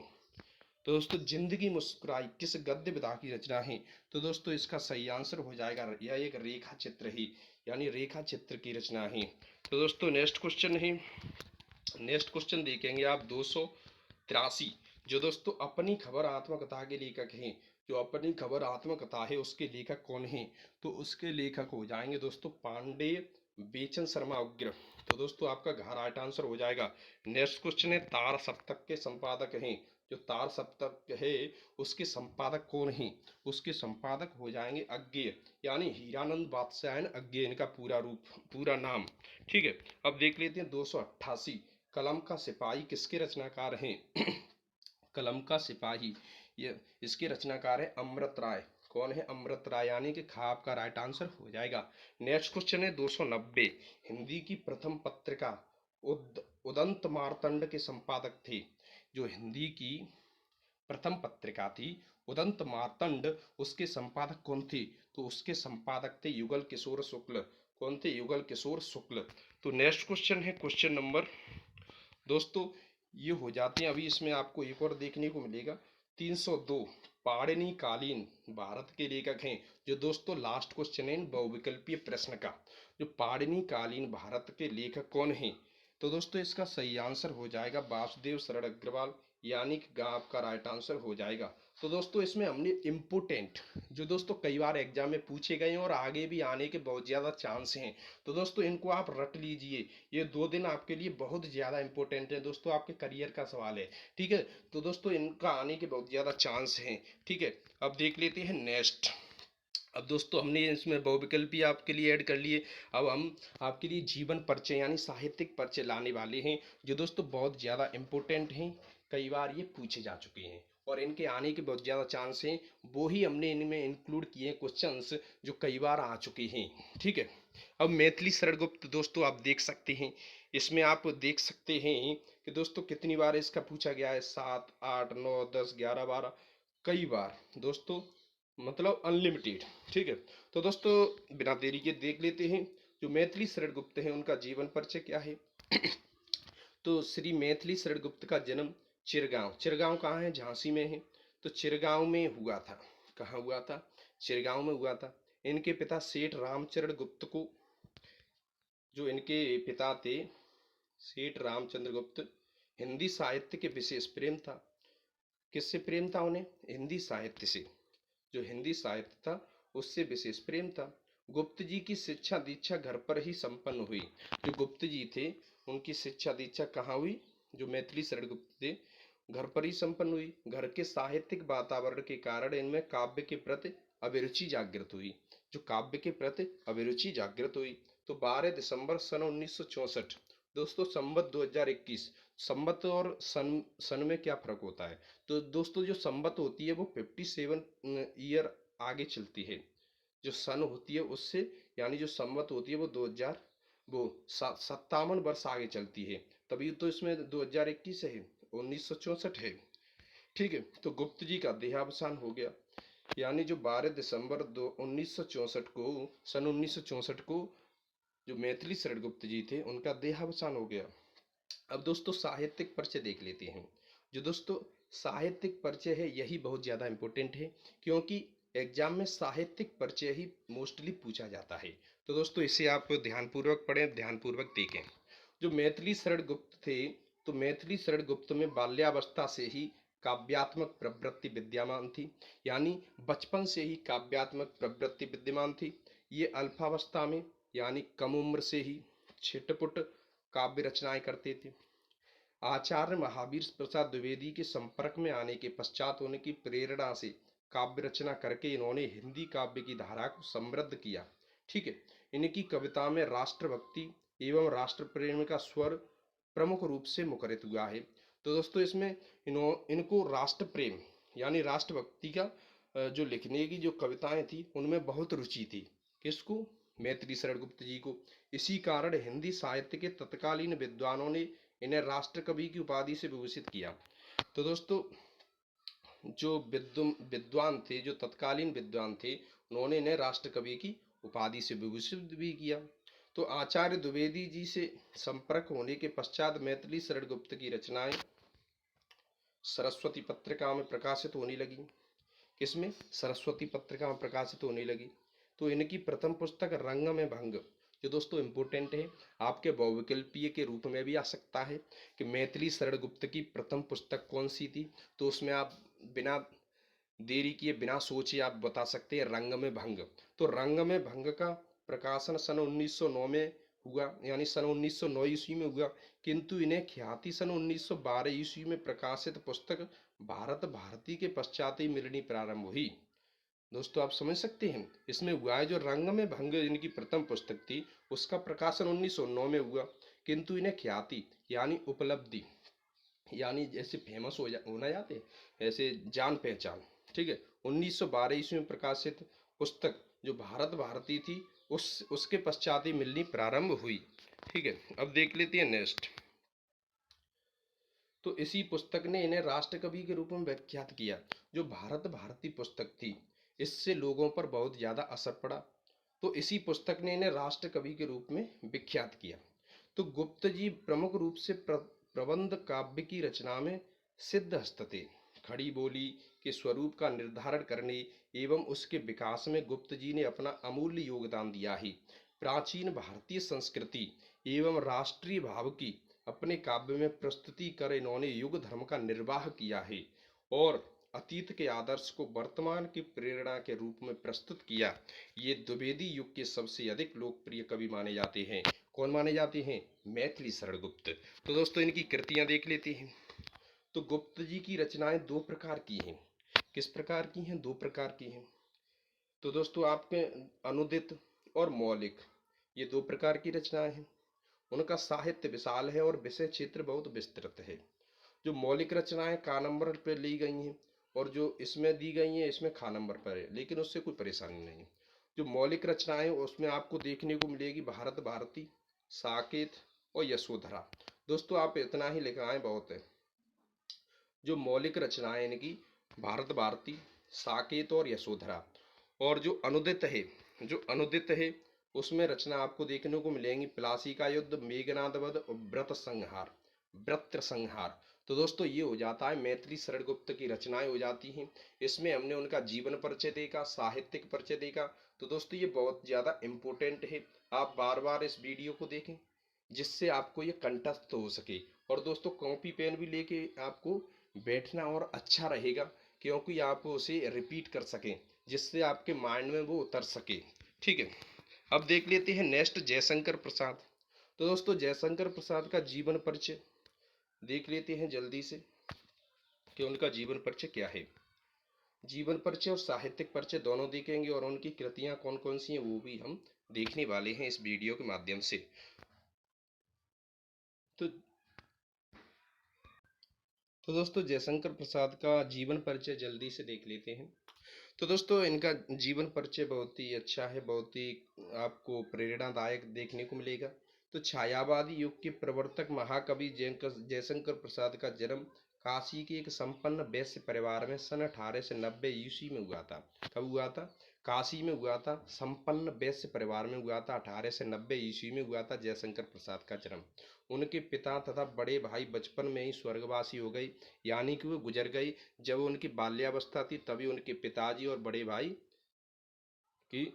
तो दोस्तों जिंदगी मुस्कुराई किस गद्य विधा की रचना है? तो दोस्तों इसका सही आंसर हो जाएगा यह एक रेखा चित्र है, यानी रेखा चित्र की रचना है। तो दोस्तों नेक्स्ट क्वेश्चन है, नेक्स्ट क्वेश्चन देखेंगे आप 283। जो दोस्तों अपनी खबर आत्मकथा के लेखक हैं। जो अपनी खबर आत्मकथा है उसके लेखक कौन हैं? तो उसके लेखक हो जाएंगे दोस्तों पांडे बेचन शर्मा उग्र। तो दोस्तों आपका घर राइट आंसर हो जाएगा। नेक्स्ट क्वेश्चन है तार सप्तक के संपादक हैं। जो तार सप्तक है उसके संपादक कौन हैं? उसके संपादक हो जाएंगे अज्ञेय, यानी हीरानंद बादशाहन अज्ञेय इनका पूरा रूप, पूरा नाम। ठीक है, अब देख लेते हैं 288। कलम का सिपाही किसके रचनाकार हैं? कलम का सिपाही ये इसके रचनाकार है अमृत राय। कौन है? अमृत राय, यानी कि खा आपका राइट आंसर हो जाएगा। नेक्स्ट क्वेश्चन है 290। हिंदी की प्रथम पत्रिका उदंत मार्तंड के संपादक थे। जो हिंदी की प्रथम पत्रिका थी उदंत मार्तंड, उसके संपादक कौन थे? तो उसके संपादक थे युगल किशोर शुक्ल। कौन थे? युगल किशोर शुक्ल। तो नेक्स्ट क्वेश्चन है क्वेश्चन नंबर, दोस्तों ये हो जाते हैं। अभी इसमें आपको एक और देखने को मिलेगा 302। पाणिनि कालीन भारत के लेखक हैं। जो दोस्तों लास्ट क्वेश्चन है बहुविकल्पीय प्रश्न का, जो पाणिनि कालीन भारत के लेखक कौन हैं? तो दोस्तों इसका सही आंसर हो जाएगा वासुदेव शरण अग्रवाल, यानी कि आपका राइट आंसर हो जाएगा। तो दोस्तों इसमें हमने इम्पोर्टेंट जो दोस्तों कई बार एग्जाम में पूछे गए हैं और आगे भी आने के बहुत ज़्यादा चांस हैं, तो दोस्तों इनको आप रट लीजिए। ये 2 दिन आपके लिए बहुत ज़्यादा इंपॉर्टेंट है दोस्तों, आपके करियर का सवाल है। ठीक है, तो दोस्तों इनका आने के बहुत ज़्यादा चांस हैं। ठीक है, अब देख लेते हैं नेक्स्ट। अब दोस्तों हमने इसमें बहुविकल्पी आपके लिए ऐड कर लिए। अब हम आपके लिए जीवन परिचय यानी साहित्यिक परिचय लाने वाले हैं, जो दोस्तों बहुत ज़्यादा इम्पोर्टेंट हैं। कई बार ये पूछे जा चुके हैं और इनके आने के बहुत ज़्यादा चांस हैं। वो ही हमने इनमें इंक्लूड किए हैं क्वेश्चंस जो कई बार आ चुके हैं। ठीक है, अब मैथिली शरणगुप्त दोस्तों आप देख सकते हैं, इसमें आप देख सकते हैं कि दोस्तों कितनी बार इसका पूछा गया है, 7, 8, 9, 10, 11, 12, कई बार दोस्तों, मतलब अनलिमिटेड। ठीक है, तो दोस्तों बिना देरी के देख लेते हैं जो मैथिली शरण गुप्त हैं उनका जीवन परिचय क्या है। तो श्री मैथिली शरण गुप्त का जन्म चिरगांव, चिरगांव कहाँ है? झांसी में है। तो चिरगांव में हुआ था। कहाँ हुआ था? चिरगांव में हुआ था। इनके पिता सेठ रामचरण गुप्त को, जो इनके पिता थे सेठ रामचंद्र गुप्त, हिंदी साहित्य के विशेष प्रेम था। किससे प्रेम था उन्हें? हिंदी साहित्य से। जो हिंदी साहित्य था उससे विशेष प्रेम था। गुप्त जी की शिक्षा दीक्षा घर पर ही संपन्न हुई। जो गुप्त जी थे उनकी शिक्षा दीक्षा कहाँ हुई? जो मैथिली शरण गुप्त थे घर पर ही संपन्न हुई। घर के साहित्यिक वातावरण के कारण इनमें काव्य के प्रति अभिरुचि जागृत हुई। जो काव्य के प्रति अभिरुचि जागृत हुई। तो 12 दिसंबर सन 1964, दोस्तों संवत 2021, संवत और सन में क्या फर्क होता है? तो दोस्तों जो संवत होती है वो 57 ईयर आगे चलती है। जो सन होती है उससे, यानी जो संवत होती है वो 2000 वो 57 वर्ष आगे चलती है। तभी तो इसमें 2021 है, 1964 है। ठीक है, तो गुप्त जी का देहावसान हो गया, यानी जो 12 दिसंबर 1964 को, सन 1964 को जो मैथिली शरण गुप्त जी थे उनका देहावसान हो गया। अब दोस्तों साहित्यिक परिचय देख लेते हैं। जो दोस्तों साहित्यिक परिचय है यही बहुत ज़्यादा इम्पोर्टेंट है, क्योंकि एग्जाम में साहित्यिक परिचय ही मोस्टली पूछा जाता है। तो दोस्तों इसे आप ध्यानपूर्वक पढ़ें, ध्यानपूर्वक देखें। जो मैथिली शरण गुप्त थे, तो मैथिली शरण गुप्त में बाल्यावस्था से ही काव्यात्मक प्रवृत्ति विद्यमान थी, यानी बचपन से ही काव्यात्मक प्रवृत्ति विद्यमान थी। ये अल्पावस्था में यानी कम उम्र से ही छिटपुट काव्य रचनाएं करते थे। आचार्य महावीर प्रसाद द्विवेदी के संपर्क में आने के पश्चात उनकी प्रेरणा से काव्य रचना करके इन्होंने हिंदी काव्य की धारा को समृद्ध किया। ठीक है, इनकी कविता में राष्ट्रभक्ति एवं राष्ट्र प्रेम का स्वर प्रमुख रूप से मुखरित हुआ है। तो दोस्तों इसमें इनको राष्ट्र प्रेम यानी राष्ट्रभक्ति का जो लिखने की जो कविताएं थी उनमें बहुत रुचि थी। किसको? मैथिली शरण गुप्त जी को। इसी कारण हिंदी साहित्य के तत्कालीन विद्वानों ने इन्हें राष्ट्र कवि की उपाधि से विभूषित किया। तो दोस्तों जो विद्वान थे, जो तत्कालीन विद्वान थे, उन्होंने इन्हें राष्ट्र कवि की उपाधि से विभूषित भी किया। तो आचार्य द्विवेदी जी से संपर्क होने के पश्चात मैथिली शरण गुप्त की रचनाएं सरस्वती पत्रिका में प्रकाशित होने लगी। किसमें? सरस्वती पत्रिका में प्रकाशित होने लगी। तो इनकी प्रथम पुस्तक रंग में भंग, जो दोस्तों इम्पोर्टेंट है, आपके बहुविकल्पीय के रूप में भी आ सकता है कि मैथिली शरण गुप्त की प्रथम पुस्तक कौन सी थी। तो उसमें आप बिना देरी किए, बिना सोचे आप बता सकते हैं रंग में भंग। तो रंग में भंग का प्रकाशन सन 1909 में हुआ, यानी सन 1909 ईस्वी में हुआ, किंतु इन्हें ख्याति सन 1912 ईस्वी में प्रकाशित पुस्तक भारत भारती के पश्चात ही मिलनी प्रारंभ हुई। दोस्तों आप समझ सकते हैं इसमें हुआ है, जो रंग में भंग इनकी प्रथम पुस्तक थी उसका प्रकाशन 1909 में हुआ, किंतु इन्हें ख्याति यानी उपलब्धि, यानी जैसे फेमस होना जाते हैं ऐसे जान पहचान, ठीक है, 1912 ईस्वी में प्रकाशित पुस्तक जो भारत भारती थी उसके पश्चात ही मिलनी प्रारंभ हुई। ठीक है, अब देख लेते हैं नेक्स्ट। तो इसी पुस्तक ने इन्हें राष्ट्र कवि के रूप में व्याख्यात किया। जो भारत भारती पुस्तक थी इससे लोगों पर बहुत ज़्यादा असर पड़ा, तो इसी पुस्तक ने इन्हें राष्ट्र कवि के रूप में विख्यात किया। तो गुप्त जी प्रमुख रूप से प्रबंध काव्य की रचना में सिद्ध हस्त थे। खड़ी बोली के स्वरूप का निर्धारण करने एवं उसके विकास में गुप्त जी ने अपना अमूल्य योगदान दिया है। प्राचीन भारतीय संस्कृति एवं राष्ट्रीय भाव की अपने काव्य में प्रस्तुति कर इन्होंने युग धर्म का निर्वाह किया है और अतीत के आदर्श को वर्तमान की प्रेरणा के रूप में प्रस्तुत किया। ये द्विवेदी युग के सबसे अधिक लोकप्रिय कवि माने जाते हैं। कौन माने जाते हैं? मैथिली शरण गुप्त। तो दोस्तों इनकी कृतियां देख लेते हैं। तो गुप्त जी की रचनाएं दो प्रकार की हैं। किस प्रकार की हैं? दो प्रकार की हैं। तो दोस्तों आपके अनुदित और मौलिक, ये दो प्रकार की रचनाएं हैं। उनका साहित्य विशाल है और विषय क्षेत्र बहुत विस्तृत है। जो मौलिक रचनाएं का नंबर पर ली गई हैं और जो इसमें दी गई हैं इसमें खा नंबर पर है, लेकिन उससे कोई परेशानी नहीं। जो मौलिक रचनाएं उसमें आपको देखने को मिलेगी भारत भारती, साकेत और यशोधरा। दोस्तों आप इतना ही लिखाएं बहुत है। जो मौलिक रचनाएं इनकी भारत भारती, साकेत और यशोधरा। और जो अनुदित है, जो अनुदित है उसमें रचना आपको देखने को मिलेंगी प्लासी का युद्ध, मेघनाद वध और व्रत संहार, व्रत संहार। तो दोस्तों ये हो जाता है मैथिली शरण गुप्त की रचनाएं हो जाती हैं। इसमें हमने उनका जीवन परिचय देखा, साहित्यिक परिचय देखा। तो दोस्तों ये बहुत ज़्यादा इम्पोर्टेंट है, आप बार बार इस वीडियो को देखें जिससे आपको ये कंठस्थ हो सके। और दोस्तों कॉपी पेन भी लेके आपको बैठना और अच्छा रहेगा, क्योंकि आप उसे रिपीट कर सकें जिससे आपके माइंड में वो उतर सके। ठीक है, अब देख लेते हैं नेक्स्ट जयशंकर प्रसाद। तो दोस्तों जयशंकर प्रसाद का जीवन परिचय देख लेते हैं जल्दी से कि उनका जीवन परिचय क्या है। जीवन परिचय और साहित्यिक परिचय दोनों देखेंगे और उनकी कृतियां कौन कौन सी हैं वो भी हम देखने वाले हैं इस वीडियो के माध्यम से। तो तो दोस्तों जयशंकर प्रसाद का जीवन परिचय जल्दी से देख लेते हैं। तो दोस्तों इनका जीवन परिचय बहुत ही अच्छा है, बहुत ही आपको प्रेरणादायक देखने को मिलेगा। तो छायावादी युग के प्रवर्तक महाकवि जयशंकर प्रसाद का जन्म काशी के एक संपन्न वैश्य परिवार में सन 1890 ईस्वी में हुआ था। कब हुआ था? काशी में हुआ था, संपन्न वैश्य परिवार में हुआ था। 1890 ईस्वी में हुआ था जयशंकर प्रसाद का जन्म। उनके पिता तथा बड़े भाई बचपन में ही स्वर्गवासी हो गए, यानी कि वो गुजर गई। जब उनकी बाल्यावस्था थी तभी उनके पिताजी और बड़े भाई की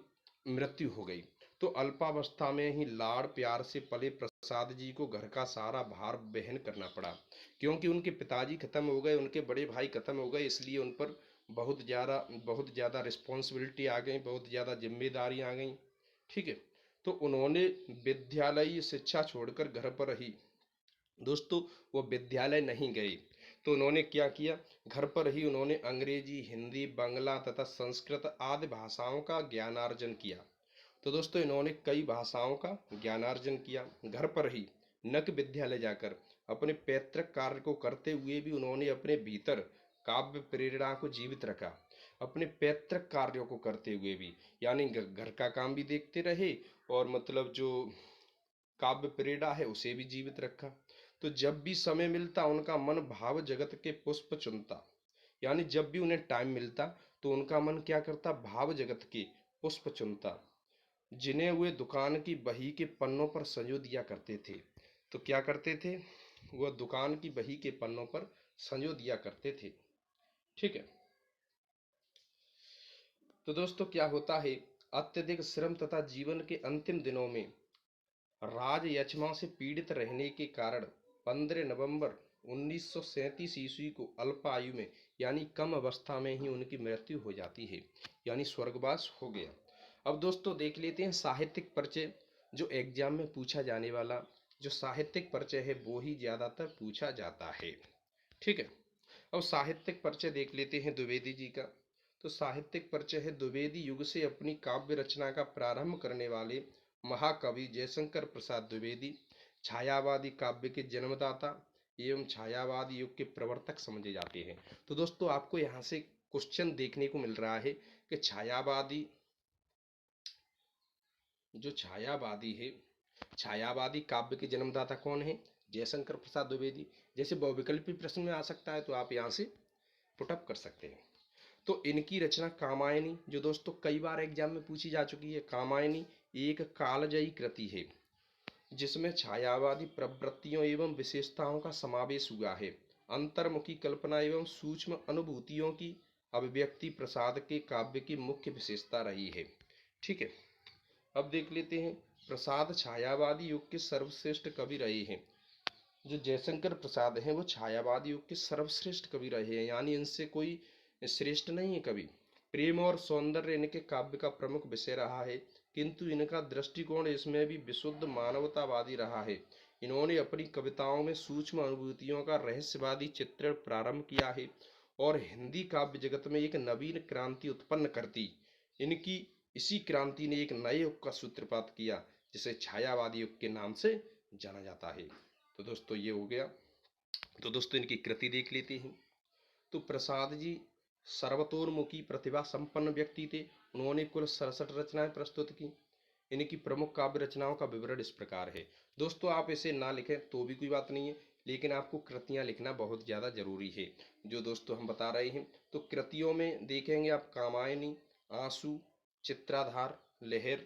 मृत्यु हो गई। तो अल्पावस्था में ही लाड़ प्यार से पले प्रसाद जी को घर का सारा भार वहन करना पड़ा, क्योंकि उनके पिताजी खत्म हो गए, उनके बड़े भाई खत्म हो गए, इसलिए उन पर बहुत ज़्यादा रिस्पॉन्सिबिलिटी आ गई, बहुत ज़्यादा जिम्मेदारी आ गई। ठीक है, तो उन्होंने विद्यालयी शिक्षा छोड़कर घर पर ही, दोस्तों वो विद्यालय नहीं गए, तो उन्होंने क्या किया, घर पर ही उन्होंने अंग्रेजी, हिंदी, बांग्ला तथा संस्कृत आदि भाषाओं का ज्ञानार्जन किया। तो दोस्तों इन्होंने कई भाषाओं का ज्ञानार्जन किया घर पर ही, न कि विद्यालय जाकर। अपने पैतृक कार्य को करते हुए भी उन्होंने अपने भीतर काव्य प्रेरणा को जीवित रखा। अपने पैतृक कार्यों को करते हुए भी, यानी घर का काम भी देखते रहे और मतलब जो काव्य प्रेरणा है उसे भी जीवित रखा। तो जब भी समय मिलता उनका मन भाव जगत के पुष्प चुनता, यानी जब भी उन्हें टाइम मिलता तो उनका मन क्या करता, भाव जगत के पुष्प चुनता, जिन्हें वे दुकान की बही के पन्नों पर संजो दिया करते थे। तो क्या करते थे, वह दुकान की बही के पन्नों पर संजो दिया करते थे। ठीक है, तो दोस्तों क्या होता है, अत्यधिक श्रम तथा जीवन के अंतिम दिनों में राज यक्ष्मा से पीड़ित रहने के कारण 15 नवंबर 1937 ईस्वी को अल्प आयु में, यानी कम अवस्था में ही उनकी मृत्यु हो जाती है, यानी स्वर्गवास हो गया। अब दोस्तों देख लेते हैं साहित्यिक परिचय, जो एग्जाम में पूछा जाने वाला जो साहित्यिक परिचय है वो ही ज्यादातर पूछा जाता है। ठीक है, अब साहित्यिक परिचय देख लेते हैं द्विवेदी जी का। तो साहित्यिक परिचय है, द्विवेदी युग से अपनी काव्य रचना का प्रारंभ करने वाले महाकवि जयशंकर प्रसाद द्विवेदी छायावादी काव्य के जन्मदाता एवं छायावादी युग के प्रवर्तक समझे जाते हैं। तो दोस्तों आपको यहाँ से क्वेश्चन देखने को मिल रहा है कि छायावादी, जो छायावादी है, छायावादी काव्य के जन्मदाता कौन है? जयशंकर प्रसाद द्विवेदी। जैसे बहुविकल्पी प्रश्न में आ सकता है तो आप यहाँ से पुटअप कर सकते हैं। तो इनकी रचना कामायनी, जो दोस्तों कई बार एग्जाम में पूछी जा चुकी है। कामायनी एक कालजयी कृति है जिसमें छायावादी प्रवृत्तियों एवं विशेषताओं का समावेश हुआ है। अंतर्मुखी कल्पना एवं सूक्ष्म अनुभूतियों की अभिव्यक्ति प्रसाद के काव्य की मुख्य विशेषता रही है। ठीक है, अब देख लेते हैं। प्रसाद छायावादी युग के सर्वश्रेष्ठ कवि रहे हैं। जो जयशंकर प्रसाद हैं वो छायावादी युग के सर्वश्रेष्ठ कवि रहे हैं, यानी इनसे कोई श्रेष्ठ नहीं है कवि। प्रेम और सौंदर्य इनके काव्य का प्रमुख विषय रहा है, किंतु इनका दृष्टिकोण इसमें भी विशुद्ध मानवतावादी रहा है। इन्होंने अपनी कविताओं में सूक्ष्म अनुभूतियों का रहस्यवादी चित्रण प्रारंभ किया है और हिंदी काव्य जगत में एक नवीन क्रांति उत्पन्न कर दी। इनकी इसी क्रांति ने एक नए युग का सूत्रपात किया, जिसे छायावादी युग के नाम से जाना जाता है। तो दोस्तों ये हो गया। तो दोस्तों इनकी कृति देख लेते हैं। तो प्रसाद जी सर्वतोन्मुखी प्रतिभा संपन्न व्यक्ति थे। उन्होंने कुल 67 रचनाएं प्रस्तुत की। इनकी प्रमुख काव्य रचनाओं का विवरण इस प्रकार है। दोस्तों आप इसे ना लिखें तो भी कोई बात नहीं है, लेकिन आपको कृतियां लिखना बहुत ज़्यादा जरूरी है, जो दोस्तों हम बता रहे हैं। तो कृतियों में देखेंगे आप कामायनी, आंसू, चित्राधार, लहर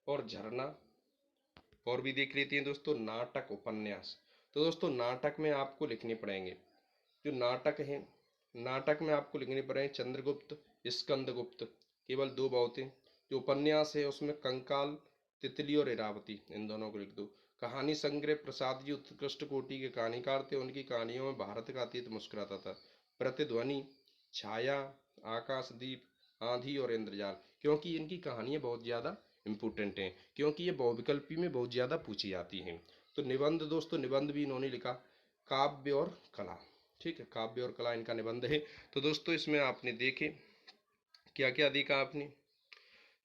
और झरना। और भी देख लेते हैं दोस्तों नाटक, उपन्यास। तो दोस्तों नाटक में आपको लिखने पड़ेंगे, जो नाटक हैं, नाटक में आपको लिखने पड़ेंगे चंद्रगुप्त, स्कंदगुप्त, केवल 2 बहुत हैं। जो उपन्यास है उसमें कंकाल, तितली और इरावती, इन दोनों को लिख दो। कहानी संग्रह, प्रसाद जी उत्कृष्ट कोटि के कहानीकार थे। उनकी कहानियों में भारत का अतीत मुस्कुराता था। प्रतिध्वनि, छाया, आकाशदीप, आंधी और इंद्रजाल, क्योंकि इनकी कहानियां बहुत ज़्यादा इम्पोर्टेंट हैं, क्योंकि ये बहुविकल्पी में बहुत ज़्यादा पूछी जाती हैं। तो निबंध, दोस्तों निबंध भी इन्होंने लिखा, काव्य और कला। ठीक है, काव्य और कला इनका निबंध है। तो दोस्तों इसमें आपने देखे क्या क्या देखा आपने,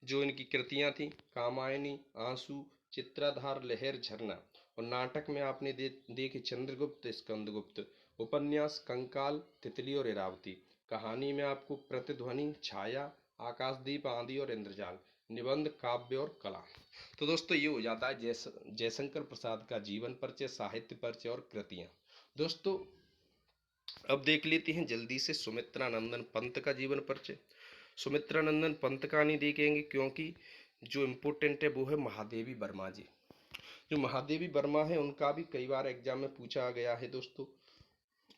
जो इनकी कृतियां थी कामायनी, आंसू, चित्राधार, लहर, झरना। और नाटक में आपने देखे चंद्रगुप्त, स्कंदगुप्त। उपन्यास कंकाल, तितली और इरावती। कहानी में आपको प्रतिध्वनि, छाया, आकाशदीप, आंधी और इंद्रजाल। निबंध, काव्य और कला। तो दोस्तों ये हो जाता है जयशंकर प्रसाद का जीवन परिचय, साहित्य परिचय और कृतियां। दोस्तों अब देख लेते हैं जल्दी से सुमित्रा नंदन पंत का जीवन परिचय। सुमित्रा नंदन पंत का नहीं देखेंगे, क्योंकि जो इम्पोर्टेंट है वो है महादेवी वर्मा जी। जो महादेवी वर्मा है उनका भी कई बार एग्जाम में पूछा गया है दोस्तों।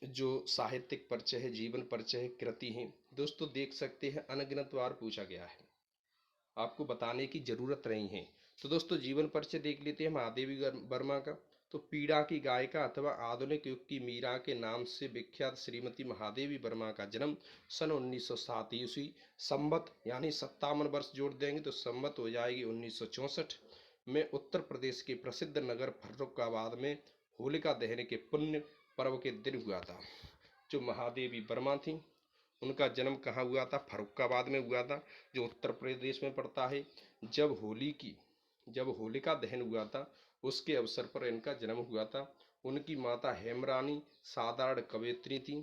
जो साहित्यिक परिचय है, जीवन परिचय है, कृति है, दोस्तों देख सकते हैं अनगिनत बार पूछा गया है, आपको बताने की जरूरत नहीं है। तो दोस्तों जीवन परिचय देख लेते हैं महादेवी वर्मा का। तो पीड़ा की गायिका अथवा आधुनिक युग की मीरा के नाम से विख्यात श्रीमती महादेवी वर्मा का जन्म सन 1907 ईस्वी, संवत यानी 57 वर्ष जोड़ देंगे तो संवत हो जाएगी 1964 में उत्तर प्रदेश के प्रसिद्ध नगर फर्रुखाबाद में होलिका दहन के पुण्य पर्व के दिन हुआ था। जो महादेवी वर्मा थी उनका जन्म कहाँ हुआ था? फर्रुखाबाद में हुआ था, जो उत्तर प्रदेश में पड़ता है। जब होलिका दहन हुआ था उसके अवसर पर इनका जन्म हुआ था। उनकी माता हेमरानी साधारण कवयित्री थी।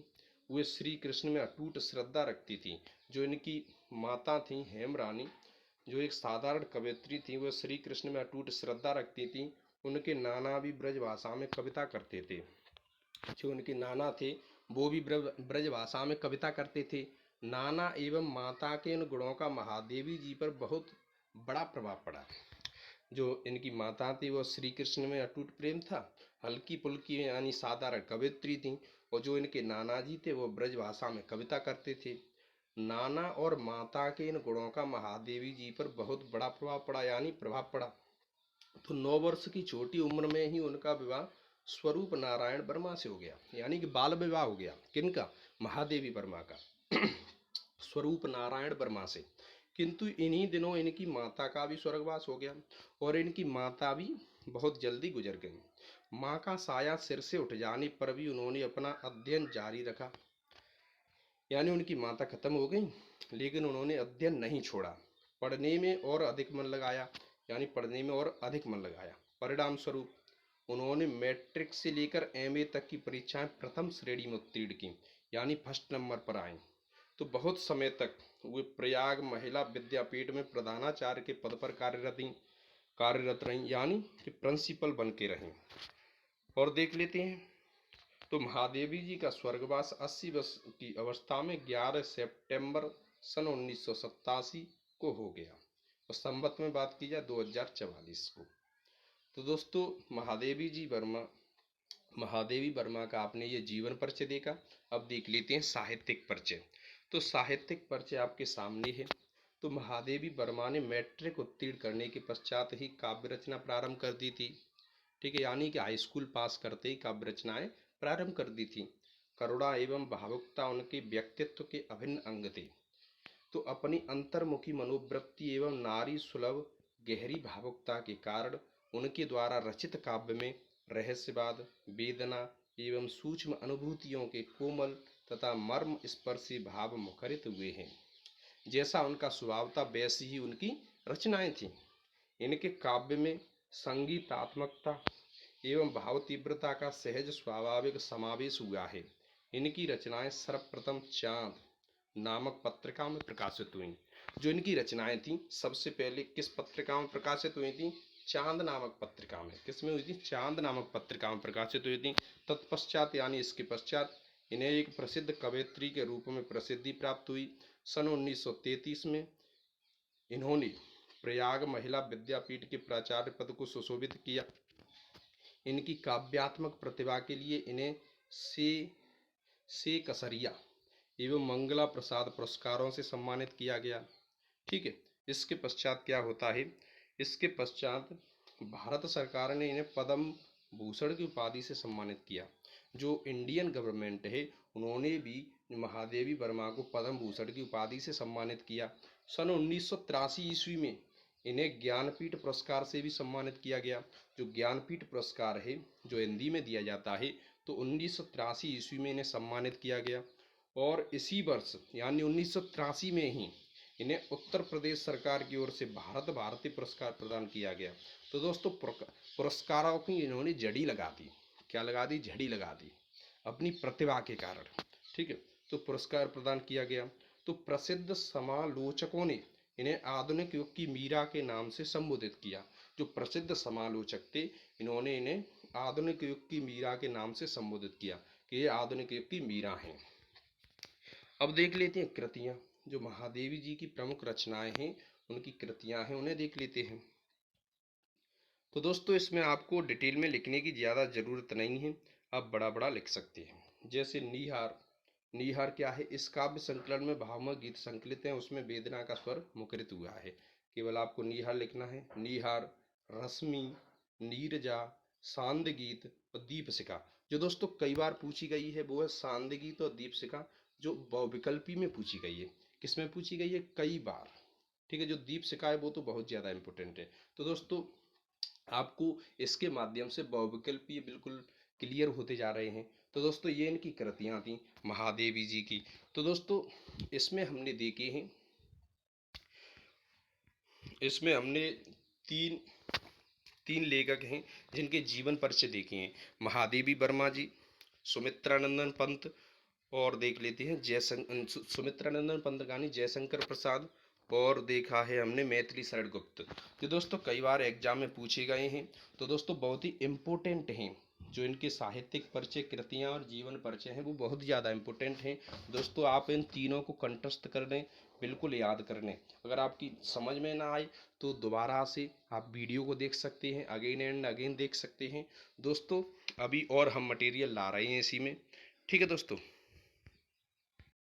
वे श्री कृष्ण में अटूट श्रद्धा रखती थी। जो इनकी माता थी हेमरानी, जो एक साधारण कवयित्री थी, वह श्री कृष्ण में अटूट श्रद्धा रखती थी। उनके नाना भी ब्रज भाषा में कविता करते थे। जो उनके नाना थे वो भी ब्रज भाषा में कविता करते थे। नाना एवं माता के इन गुणों का महादेवी जी पर बहुत बड़ा प्रभाव पड़ा। जो इनकी माता थी वो श्री कृष्ण में अटूट प्रेम था, हल्की पुल्की यानी साधारण कवयित्री थी। और जो इनके नाना जी थे वो ब्रज भाषा में कविता करते थे। नाना और माता के इन गुणों का महादेवी जी पर बहुत बड़ा प्रभाव पड़ा, यानी प्रभाव पड़ा। तो 9 वर्ष की छोटी उम्र में ही उनका विवाह स्वरूप नारायण वर्मा से हो गया, यानी कि बाल विवाह हो गया। किनका? महादेवी वर्मा का स्वरूप नारायण वर्मा से। किंतु इन्हीं दिनों इनकी माता का भी स्वर्गवास हो गया और इनकी माता भी बहुत जल्दी गुजर गई। माँ का साया सिर से उठ जाने पर भी उन्होंने अपना अध्ययन जारी रखा, यानी उनकी माता खत्म हो गई लेकिन उन्होंने अध्ययन नहीं छोड़ा। पढ़ने में और अधिक मन लगाया, यानी पढ़ने में और अधिक मन लगाया। परिणाम स्वरूप उन्होंने मैट्रिक से लेकर एमए तक की परीक्षाएं प्रथम श्रेणी में उत्तीर्ण की, यानी फर्स्ट नंबर पर आए। तो बहुत समय तक वे प्रयाग महिला विद्यापीठ में प्रधानाचार्य के पद पर कार्यरत रहीं, यानी कि प्रिंसिपल बन के रहें। और देख लेते हैं तो महादेवी जी का स्वर्गवास 80 वर्ष की अवस्था में 11 सितंबर सन 1987 को हो गया और संवत में बात की जाए 2044 को। तो दोस्तों महादेवी जी वर्मा महादेवी वर्मा का आपने ये जीवन परिचय देखा। अब देख लेते हैं साहित्यिक परिचय। तो साहित्यिक परिचय आपके सामने है। तो महादेवी वर्मा ने मैट्रिक उत्तीर्ण करने के पश्चात ही काव्य रचना प्रारंभ कर दी थी। ठीक है, यानी कि हाई स्कूल पास करते ही काव्य रचनाएं प्रारंभ कर दी थी। करुणा एवं भावुकता उनके व्यक्तित्व के अभिन्न अंग थे। तो अपनी अंतर्मुखी मनोवृत्ति एवं नारी सुलभ गहरी भावुकता के कारण उनके द्वारा रचित काव्य में रहस्यवाद, वेदना एवं सूक्ष्म अनुभूतियों के कोमल तथा मर्म स्पर्शी भाव मुखरित हुए हैं। जैसा उनका स्वभाव था वैसी ही उनकी रचनाएं थीं। इनके काव्य में संगीतात्मकता एवं भाव तीव्रता का सहज स्वाभाविक समावेश हुआ है। इनकी रचनाएं सर्वप्रथम चांद नामक पत्रिका में प्रकाशित हुई। जो इनकी रचनाएं थीं सबसे पहले किस पत्रिका में प्रकाशित हुई थी? चांद नामक पत्रिका में। किस में हुई थी? चांद नामक पत्रिका में प्रकाशित हुई थी। तत्पश्चात यानी इसके पश्चात इन्हें एक प्रसिद्ध कवयित्री के रूप में प्रसिद्धि प्राप्त हुई। सन 1933 में इन्होंने प्रयाग महिला विद्यापीठ के प्राचार्य पद को सुशोभित किया। इनकी काव्यात्मक प्रतिभा के लिए इन्हें से कसरिया एवं मंगला प्रसाद पुरस्कारों से सम्मानित किया गया। ठीक है, इसके पश्चात क्या होता है? इसके पश्चात भारत सरकार ने इन्हें पद्म भूषण की उपाधि से सम्मानित किया। जो इंडियन गवर्नमेंट है उन्होंने भी महादेवी वर्मा को पद्म भूषण की उपाधि से सम्मानित किया। सन 1983 ईस्वी में इन्हें ज्ञानपीठ पुरस्कार से भी सम्मानित किया गया। जो ज्ञानपीठ पुरस्कार है जो हिंदी में दिया जाता है, तो 1983 ईस्वी में इन्हें सम्मानित किया गया। और इसी वर्ष यानी 1983 में ही इन्हें उत्तर प्रदेश सरकार की ओर से भारत भारती पुरस्कार प्रदान किया गया। तो दोस्तों पुरस्कारों की इन्होंने जड़ी लगा दी। क्या लगा दी? झड़ी लगा दी अपनी प्रतिभा के कारण। ठीक है, तो पुरस्कार प्रदान किया गया। तो प्रसिद्ध समालोचकों ने इन्हें आधुनिक युग की मीरा के नाम से संबोधित किया। जो प्रसिद्ध समालोचक थे इन्होंने इन्हें आधुनिक युग की मीरा के नाम से संबोधित किया कि ये आधुनिक युग की मीरा हैं। अब देख लेते हैं कृतियां। जो महादेवी जी की प्रमुख रचनाएं हैं उनकी कृतियां हैं, उन्हें देख लेते हैं। तो दोस्तों इसमें आपको डिटेल में लिखने की ज़्यादा ज़रूरत नहीं है, आप बड़ा बड़ा लिख सकते हैं। जैसे नीहार। नीहार क्या है? इस काव्य संकलन में भावमय गीत संकलित हैं, उसमें वेदना का स्वर मुखरित हुआ है। केवल आपको नीहार लिखना है। नीहार, रश्मि, नीरजा, सांद गीत और दीपशिखा। जो दोस्तों कई बार पूछी गई है वो है सांद गीत और दीपशिखा, जो बहुविकल्पी में पूछी गई है। किस में पूछी गई है? कई बार। ठीक है, जो दीपशिखा है वो तो बहुत ज़्यादा इंपॉर्टेंट है। तो दोस्तों आपको इसके माध्यम से बहुविकल्पीय बिल्कुल क्लियर होते जा रहे हैं। तो दोस्तों ये इनकी कृतियाँ थी महादेवी जी की। तो दोस्तों इसमें हमने देखे हैं, इसमें हमने तीन तीन लेखक हैं जिनके जीवन परिचय देखे हैं। महादेवी वर्मा जी, सुमित्रानंदन पंत, और देख लेते हैं सुमित्रानंदन पंत का नहीं, जयशंकर प्रसाद, और देखा है हमने मैथिली शरण गुप्त। जो दोस्तों कई बार एग्जाम में पूछे गए हैं। तो दोस्तों बहुत ही इम्पोर्टेंट हैं। जो इनके साहित्यिक परिचय, कृतियाँ और जीवन परिचय हैं वो बहुत ज़्यादा इम्पोर्टेंट हैं। दोस्तों आप इन तीनों को कंठस्थ कर लें, बिल्कुल याद कर लें। अगर आपकी समझ में ना आए तो दोबारा से आप वीडियो को देख सकते हैं, अगेन एंड अगेन देख सकते हैं। दोस्तों अभी और हम मटेरियल ला रहे हैं इसी में। ठीक है दोस्तों।